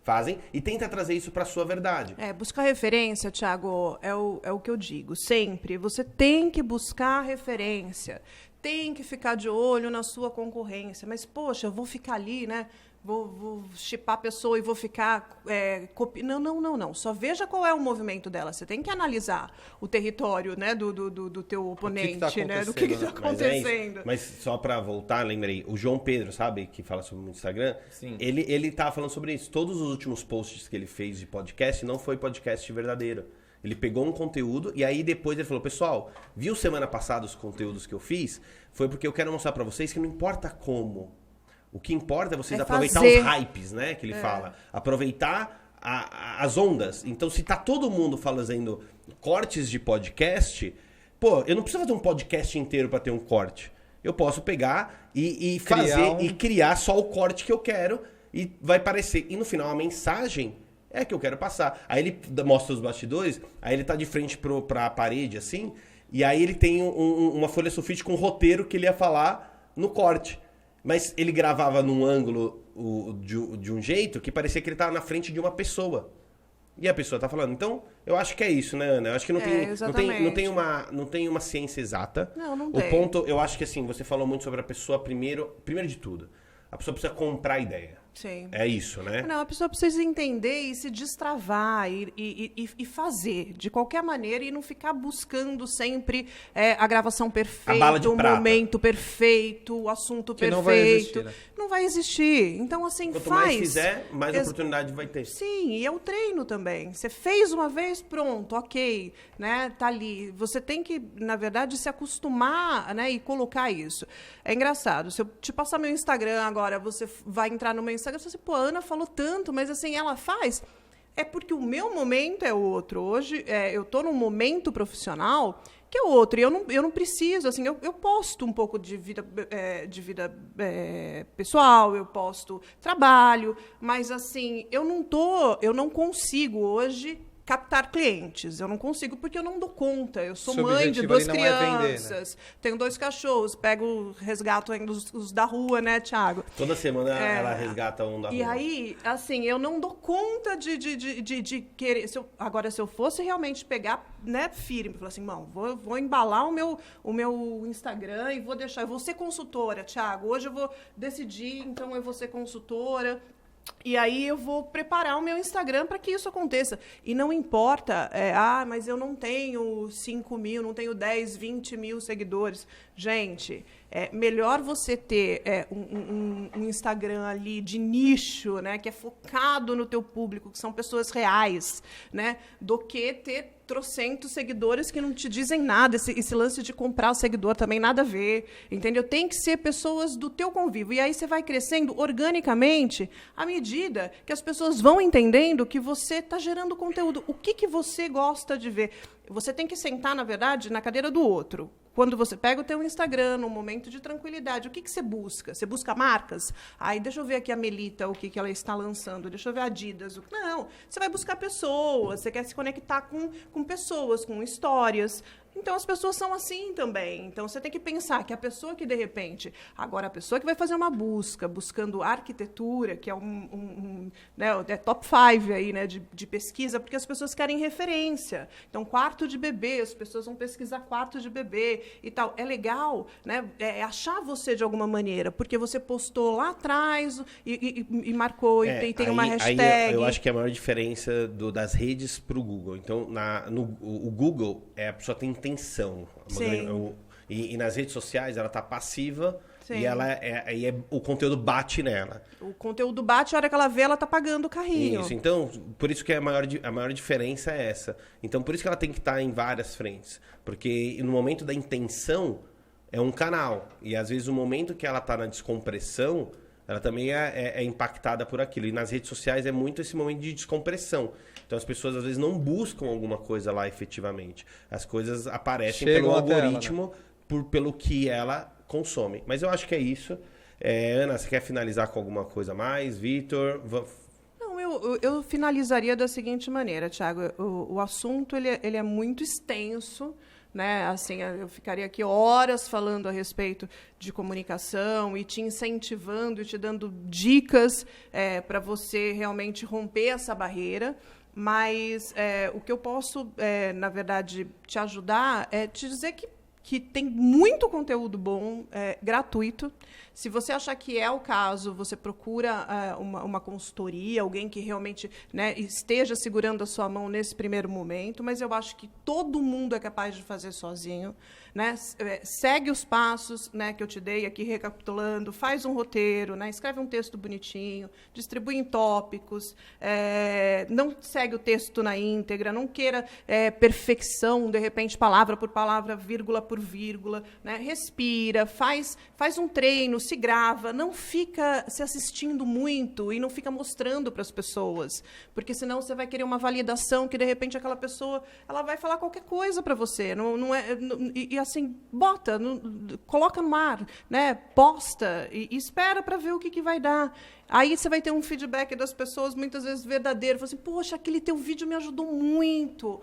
fazem, e tenta trazer isso pra sua verdade. Buscar referência, Thiago, é o que eu digo, sempre. Você tem que buscar referência. Tem que ficar de olho na sua concorrência. Mas, poxa, eu vou ficar ali, né? vou chipar a pessoa e vou ficar copiando. Não. Só veja qual é o movimento dela. Você tem que analisar o território, né, do teu oponente, né? Do que está acontecendo. Mas só para voltar, lembrei, o João Pedro, sabe, que fala sobre o Instagram, Sim. ele tava falando sobre isso. Todos os últimos posts que ele fez de podcast não foi podcast verdadeiro. Ele pegou um conteúdo e aí depois ele falou, pessoal, viu semana passada os conteúdos que eu fiz? Foi porque eu quero mostrar para vocês que não importa como. O que importa é vocês aproveitar os hypes, né, que ele fala. Aproveitar as ondas. Então, se tá todo mundo fazendo cortes de podcast, pô, eu não preciso fazer um podcast inteiro para ter um corte. Eu posso pegar e fazer e criar só o corte que eu quero e vai parecer. E no final a mensagem é que eu quero passar. Aí ele mostra os bastidores, aí ele tá de frente pra parede, assim, e aí ele tem uma folha sulfite com um roteiro que ele ia falar no corte. Mas ele gravava num ângulo de um jeito que parecia que ele tava na frente de uma pessoa. E a pessoa tá falando. Então, eu acho que é isso, né, Ana? Eu acho que não tem uma ciência exata. Não tem. O ponto, eu acho que assim, você falou muito sobre a pessoa primeiro de tudo. A pessoa precisa comprar a ideia. Sim. É isso, né? Não, a pessoa precisa entender e se destravar e fazer de qualquer maneira e não ficar buscando sempre a gravação perfeita, A bala de prata. Momento perfeito, o assunto Que perfeito. não vai existir, né? Não vai existir. Então, assim, Quanto faz. mais fizer, mais oportunidade vai ter. Sim, e é o treino também. Você fez uma vez, pronto, ok, né? Tá ali. Você tem que, na verdade, se acostumar, né, e colocar isso. É engraçado. Se eu te passar meu Instagram agora, você vai entrar no meu Instagram, você fala assim, pô, a Ana falou tanto, mas assim, ela faz. É porque o meu momento é outro. Hoje, eu estou num momento profissional que é outro. E eu não preciso, assim, eu posto um pouco de vida pessoal, eu posto trabalho, mas assim, eu não consigo hoje captar clientes. Eu não consigo porque eu não dou conta. Eu sou mãe de 2 crianças, tenho 2 cachorros, resgato ainda os da rua, né, Thiago? Toda semana ela resgata um da rua. E aí, assim, eu não dou conta de querer... Agora, se eu fosse realmente pegar, né, firme, falar assim, não, vou embalar o meu Instagram e vou deixar... Eu vou ser consultora, Thiago. Hoje eu vou decidir, então eu vou ser consultora... E aí eu vou preparar o meu Instagram para que isso aconteça. E não importa, mas eu não tenho 5 mil, não tenho 10, 20 mil seguidores. Gente, é melhor você ter um Instagram ali de nicho, né, que é focado no teu público, que são pessoas reais, né, do que ter trocentos seguidores que não te dizem nada. Esse lance de comprar o seguidor também nada a ver, entendeu? Tem que ser pessoas do teu convívio. E aí você vai crescendo organicamente à medida que as pessoas vão entendendo que você está gerando conteúdo. O que você gosta de ver? Você tem que sentar, na verdade, na cadeira do outro. Quando você pega o teu Instagram, num momento de tranquilidade, o que você busca? Você busca marcas? Aí, deixa eu ver aqui a Melita, o que ela está lançando. Deixa eu ver a Adidas. Não, você vai buscar pessoas, você quer se conectar com pessoas, com histórias. Então, as pessoas são assim também. Então, você tem que pensar que a pessoa que, de repente... Agora, a pessoa que vai fazer uma busca, buscando arquitetura, que é é top 5 aí, né, de pesquisa, porque as pessoas querem referência. Então, quarto de bebê, as pessoas vão pesquisar quarto de bebê e tal. É legal, né, achar você de alguma maneira, porque você postou lá atrás e marcou e tem uma hashtag. Aí eu acho que é a maior diferença das redes para o Google. Então, o Google, a pessoa tem intenção. E nas redes sociais ela tá passiva. Sim. E o conteúdo bate nela. O conteúdo bate, a hora que ela vê, ela tá pagando o carrinho. Isso, então, por isso que a maior diferença é essa. Então, por isso que ela tem que estar em várias frentes. Porque no momento da intenção, é um canal. E às vezes, no momento que ela tá na descompressão, ela também é impactada por aquilo. E nas redes sociais é muito esse momento de descompressão. Então as pessoas às vezes não buscam alguma coisa lá efetivamente. As coisas aparecem pelo algoritmo, ela, né? Pelo que ela consome. Mas eu acho que é isso. Ana, você quer finalizar com alguma coisa a mais? Vitor? Não, eu finalizaria da seguinte maneira, Thiago. O assunto ele é muito extenso. Né? Assim, eu ficaria aqui horas falando a respeito de comunicação e te incentivando e te dando dicas para você realmente romper essa barreira. Mas o que eu posso, na verdade, te ajudar é te dizer que tem muito conteúdo bom, gratuito. Se você achar que é o caso, você procura uma consultoria, alguém que realmente, né, esteja segurando a sua mão nesse primeiro momento, mas eu acho que todo mundo é capaz de fazer sozinho. Né? Segue os passos, né, que eu te dei aqui recapitulando, faz um roteiro, né, escreve um texto bonitinho, distribui em tópicos, não segue o texto na íntegra, não queira perfeição, de repente, palavra por palavra, vírgula por vírgula, né? Respira, faz um treino, se grava, não fica se assistindo muito e não fica mostrando para as pessoas, porque senão você vai querer uma validação que, de repente, aquela pessoa ela vai falar qualquer coisa para você, e assim, coloca no ar, né? Posta e espera para ver o que vai dar. Aí você vai ter um feedback das pessoas, muitas vezes verdadeiro. Fala assim, poxa, aquele teu vídeo me ajudou muito.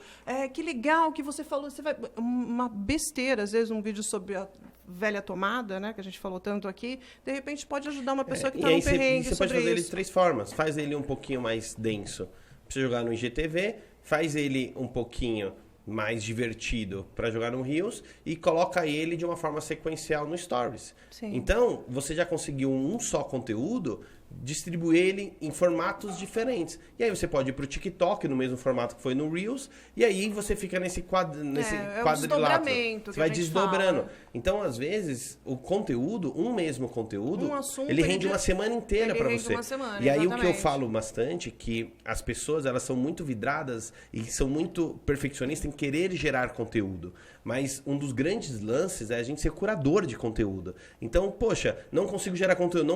Que legal que você falou. Você vai... Uma besteira, às vezes, um vídeo sobre a velha tomada, né? Que a gente falou tanto aqui. De repente, pode ajudar uma pessoa que está no perrengue você pode fazer ele de 3 formas. Faz ele um pouquinho mais denso para você jogar no IGTV. Faz ele um pouquinho mais divertido para jogar no Reels e coloca ele de uma forma sequencial no Stories. Sim. Então, você já conseguiu um só conteúdo, distribui ele em formatos diferentes. E aí você pode ir para o TikTok no mesmo formato que foi no Reels, e aí você fica nesse quadrilátero. Você vai desdobrando. Fala. Então, às vezes, o conteúdo, um mesmo conteúdo, assunto, ele rende uma semana inteira para você. E aí exatamente. o que eu falo bastante é que as pessoas, elas são muito vidradas e são muito perfeccionistas em querer gerar conteúdo. Mas um dos grandes lances é a gente ser curador de conteúdo. Então, poxa, não consigo gerar conteúdo,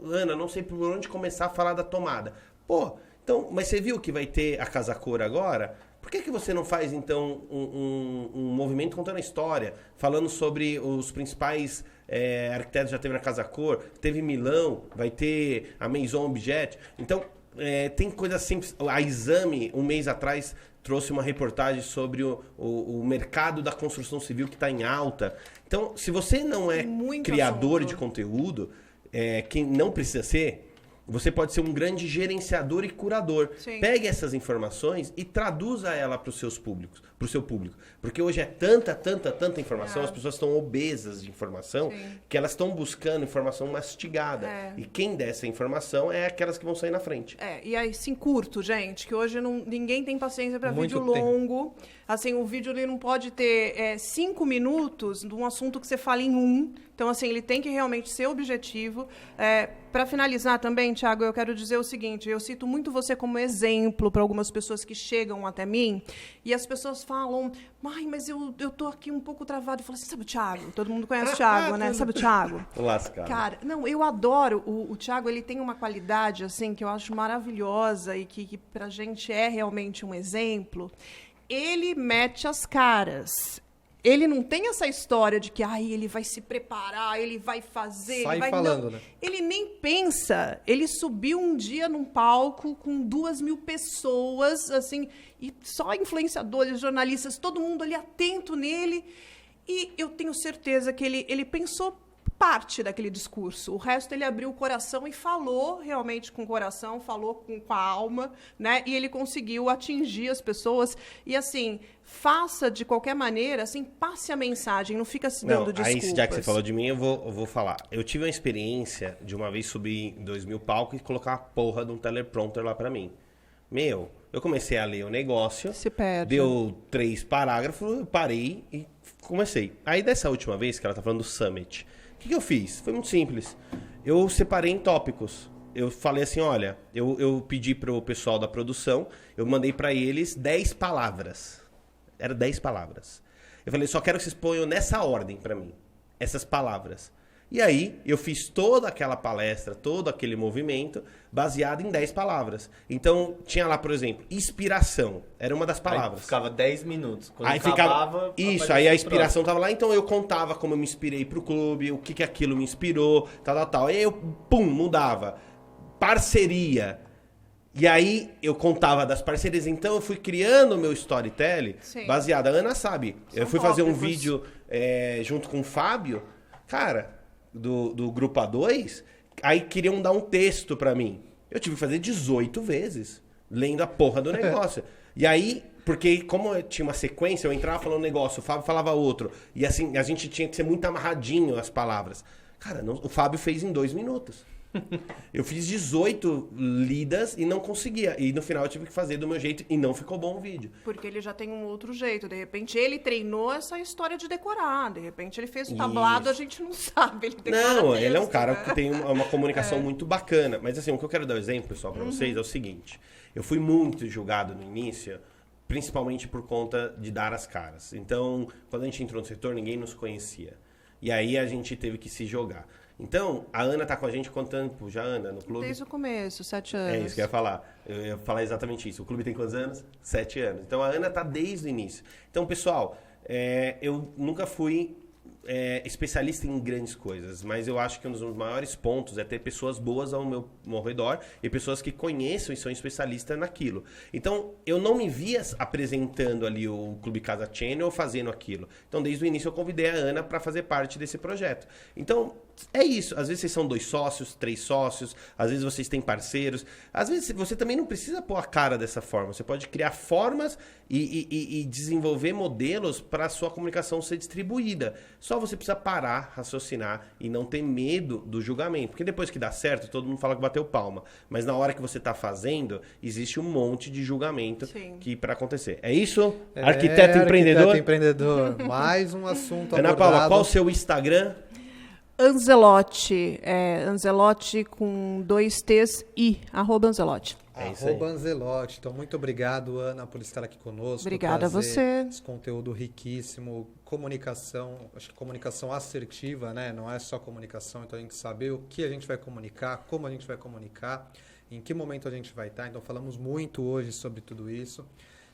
Ana, não sei por onde começar a falar da tomada. Pô, então, mas você viu que vai ter a Casa Cor agora? Por que você não faz, então, um movimento contando a história, falando sobre os principais arquitetos que já teve na Casa Cor? Teve Milão, vai ter a Maison Objet. Então, tem coisa simples. A Exame, um mês atrás, trouxe uma reportagem sobre o mercado da construção civil que está em alta. Então, se você não é criador de conteúdo, quem não precisa ser, você pode ser um grande gerenciador e curador. Sim. Pegue essas informações e traduza ela para o seu público. Porque hoje é tanta informação, as pessoas estão obesas de informação, Sim. que elas estão buscando informação mastigada. E quem der essa informação é aquelas que vão sair na frente. E aí, sim, curto, gente, que hoje ninguém tem paciência para vídeo Muito longo. Assim, o vídeo ele não pode ter 5 minutos de um assunto que você fala em 1. Então, assim, ele tem que realmente ser objetivo. Para finalizar também, Thiago, eu quero dizer o seguinte, eu cito muito você como exemplo para algumas pessoas que chegam até mim, e as pessoas falam, mas eu tô aqui um pouco travado. Eu falo assim, sabe o Thiago? Todo mundo conhece o Thiago, né? Sabe o Thiago? Lascado. Cara, não, eu adoro. O Thiago, ele tem uma qualidade, assim, que eu acho maravilhosa e que pra gente é realmente um exemplo. Ele mete as caras. Ele não tem essa história de que ele vai se preparar, ele vai fazer... Sai ele vai... falando, não. né? Ele nem pensa. Ele subiu um dia num palco com 2.000 pessoas, assim, e só influenciadores, jornalistas, todo mundo ali atento nele. E eu tenho certeza que ele pensou parte daquele discurso. O resto ele abriu o coração e falou realmente com o coração, falou com a alma, né? E ele conseguiu atingir as pessoas. E assim, faça de qualquer maneira, assim, passe a mensagem, não fica se dando desculpas. Aí, já que você falou de mim, eu vou falar. Eu tive uma experiência de uma vez subir em 2.000 palcos e colocar uma porra de um teleprompter lá pra mim. Eu comecei a ler o negócio, Se perde. deu 3 parágrafos, eu parei e comecei. Aí dessa última vez, que ela tá falando do Summit, o que eu fiz? Foi muito simples. Eu separei em tópicos. Eu falei assim, olha, eu pedi pro pessoal da produção, eu mandei pra eles 10 palavras. Era 10 palavras. Eu falei, só quero que vocês ponham nessa ordem pra mim, essas palavras. E aí, eu fiz toda aquela palestra, todo aquele movimento, baseado em 10 palavras. Então, tinha lá, por exemplo, inspiração. Era uma das palavras. Aí ficava 10 minutos. Quando aí acabava, isso, aí a inspiração tava lá. Então, eu contava como eu me inspirei pro clube, o que aquilo me inspirou, tal. Aí eu, mudava. Parceria. E aí, eu contava das parcerias. Então, eu fui criando o meu storytelling baseado. A Ana sabe. Eu fui fazer um vídeo junto com o Fábio. Cara... Do grupo A2, aí queriam dar um texto pra mim. Eu tive que fazer 18 vezes, lendo a porra do negócio. E aí, porque como eu tinha uma sequência, eu entrava falando um negócio, o Fábio falava outro. E assim, a gente tinha que ser muito amarradinho as palavras. Cara, o Fábio fez em 2 minutos. Eu fiz 18 lidas e não conseguia. E no final eu tive que fazer do meu jeito e não ficou bom o vídeo. Porque ele já tem um outro jeito. De repente ele treinou essa história de decorar. De repente ele fez o tablado, a gente não sabe. Ele não, ele é um cara que tem uma comunicação muito bacana. Mas assim, o que eu quero dar um exemplo, pessoal, pra vocês é o seguinte. Eu fui muito julgado no início, principalmente por conta de dar as caras. Então, quando a gente entrou no setor, ninguém nos conhecia. E aí a gente teve que se jogar. Então, a Ana tá com a gente há quanto tempo já, Ana, no clube? Desde o começo, 7 anos. É isso que eu ia falar. Eu ia falar exatamente isso. O clube tem quantos anos? 7 anos. Então, a Ana tá desde o início. Então, pessoal, eu nunca fui especialista em grandes coisas, mas eu acho que um dos maiores pontos é ter pessoas boas ao meu redor e pessoas que conheçam e são especialistas naquilo. Então, eu não me via apresentando ali o Clube Casa Channel ou fazendo aquilo. Então, desde o início, eu convidei a Ana para fazer parte desse projeto. Então, é isso. Às vezes vocês são 2 sócios, 3 sócios, às vezes vocês têm parceiros. Às vezes você também não precisa pôr a cara dessa forma. Você pode criar formas e desenvolver modelos para a sua comunicação ser distribuída. Só você precisa parar, raciocinar e não ter medo do julgamento. Porque depois que dá certo, todo mundo fala que bateu palma. Mas na hora que você está fazendo, existe um monte de julgamento para acontecer. É isso? Arquiteto empreendedor? Arquiteto empreendedor. Mais um assunto Ana Paula, qual o seu Instagram? Anzelotti, Anzelotti com 2 T's e @Anzelotti. Anzelotti. Então, muito obrigado, Ana, por estar aqui conosco. Obrigada a você. Esse conteúdo riquíssimo, comunicação, acho que comunicação assertiva, né? Não é só comunicação, então a gente saber o que a gente vai comunicar, como a gente vai comunicar, em que momento a gente vai estar. Então, falamos muito hoje sobre tudo isso.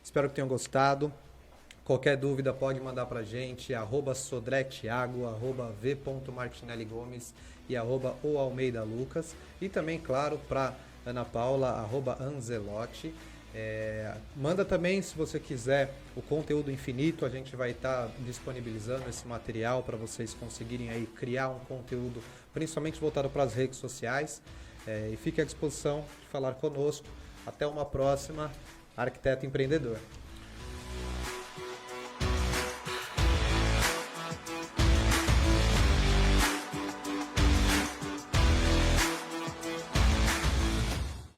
Espero que tenham gostado. Qualquer dúvida pode mandar pra gente, @sodretiago, @v.martinelligomes e @oalmeidalucas. E também, claro, para Ana Paula, @Anzelotti. Manda também, se você quiser, o conteúdo infinito. A gente vai estar disponibilizando esse material para vocês conseguirem aí criar um conteúdo, principalmente voltado para as redes sociais. E fique à disposição de falar conosco. Até uma próxima, Arquiteto Empreendedor.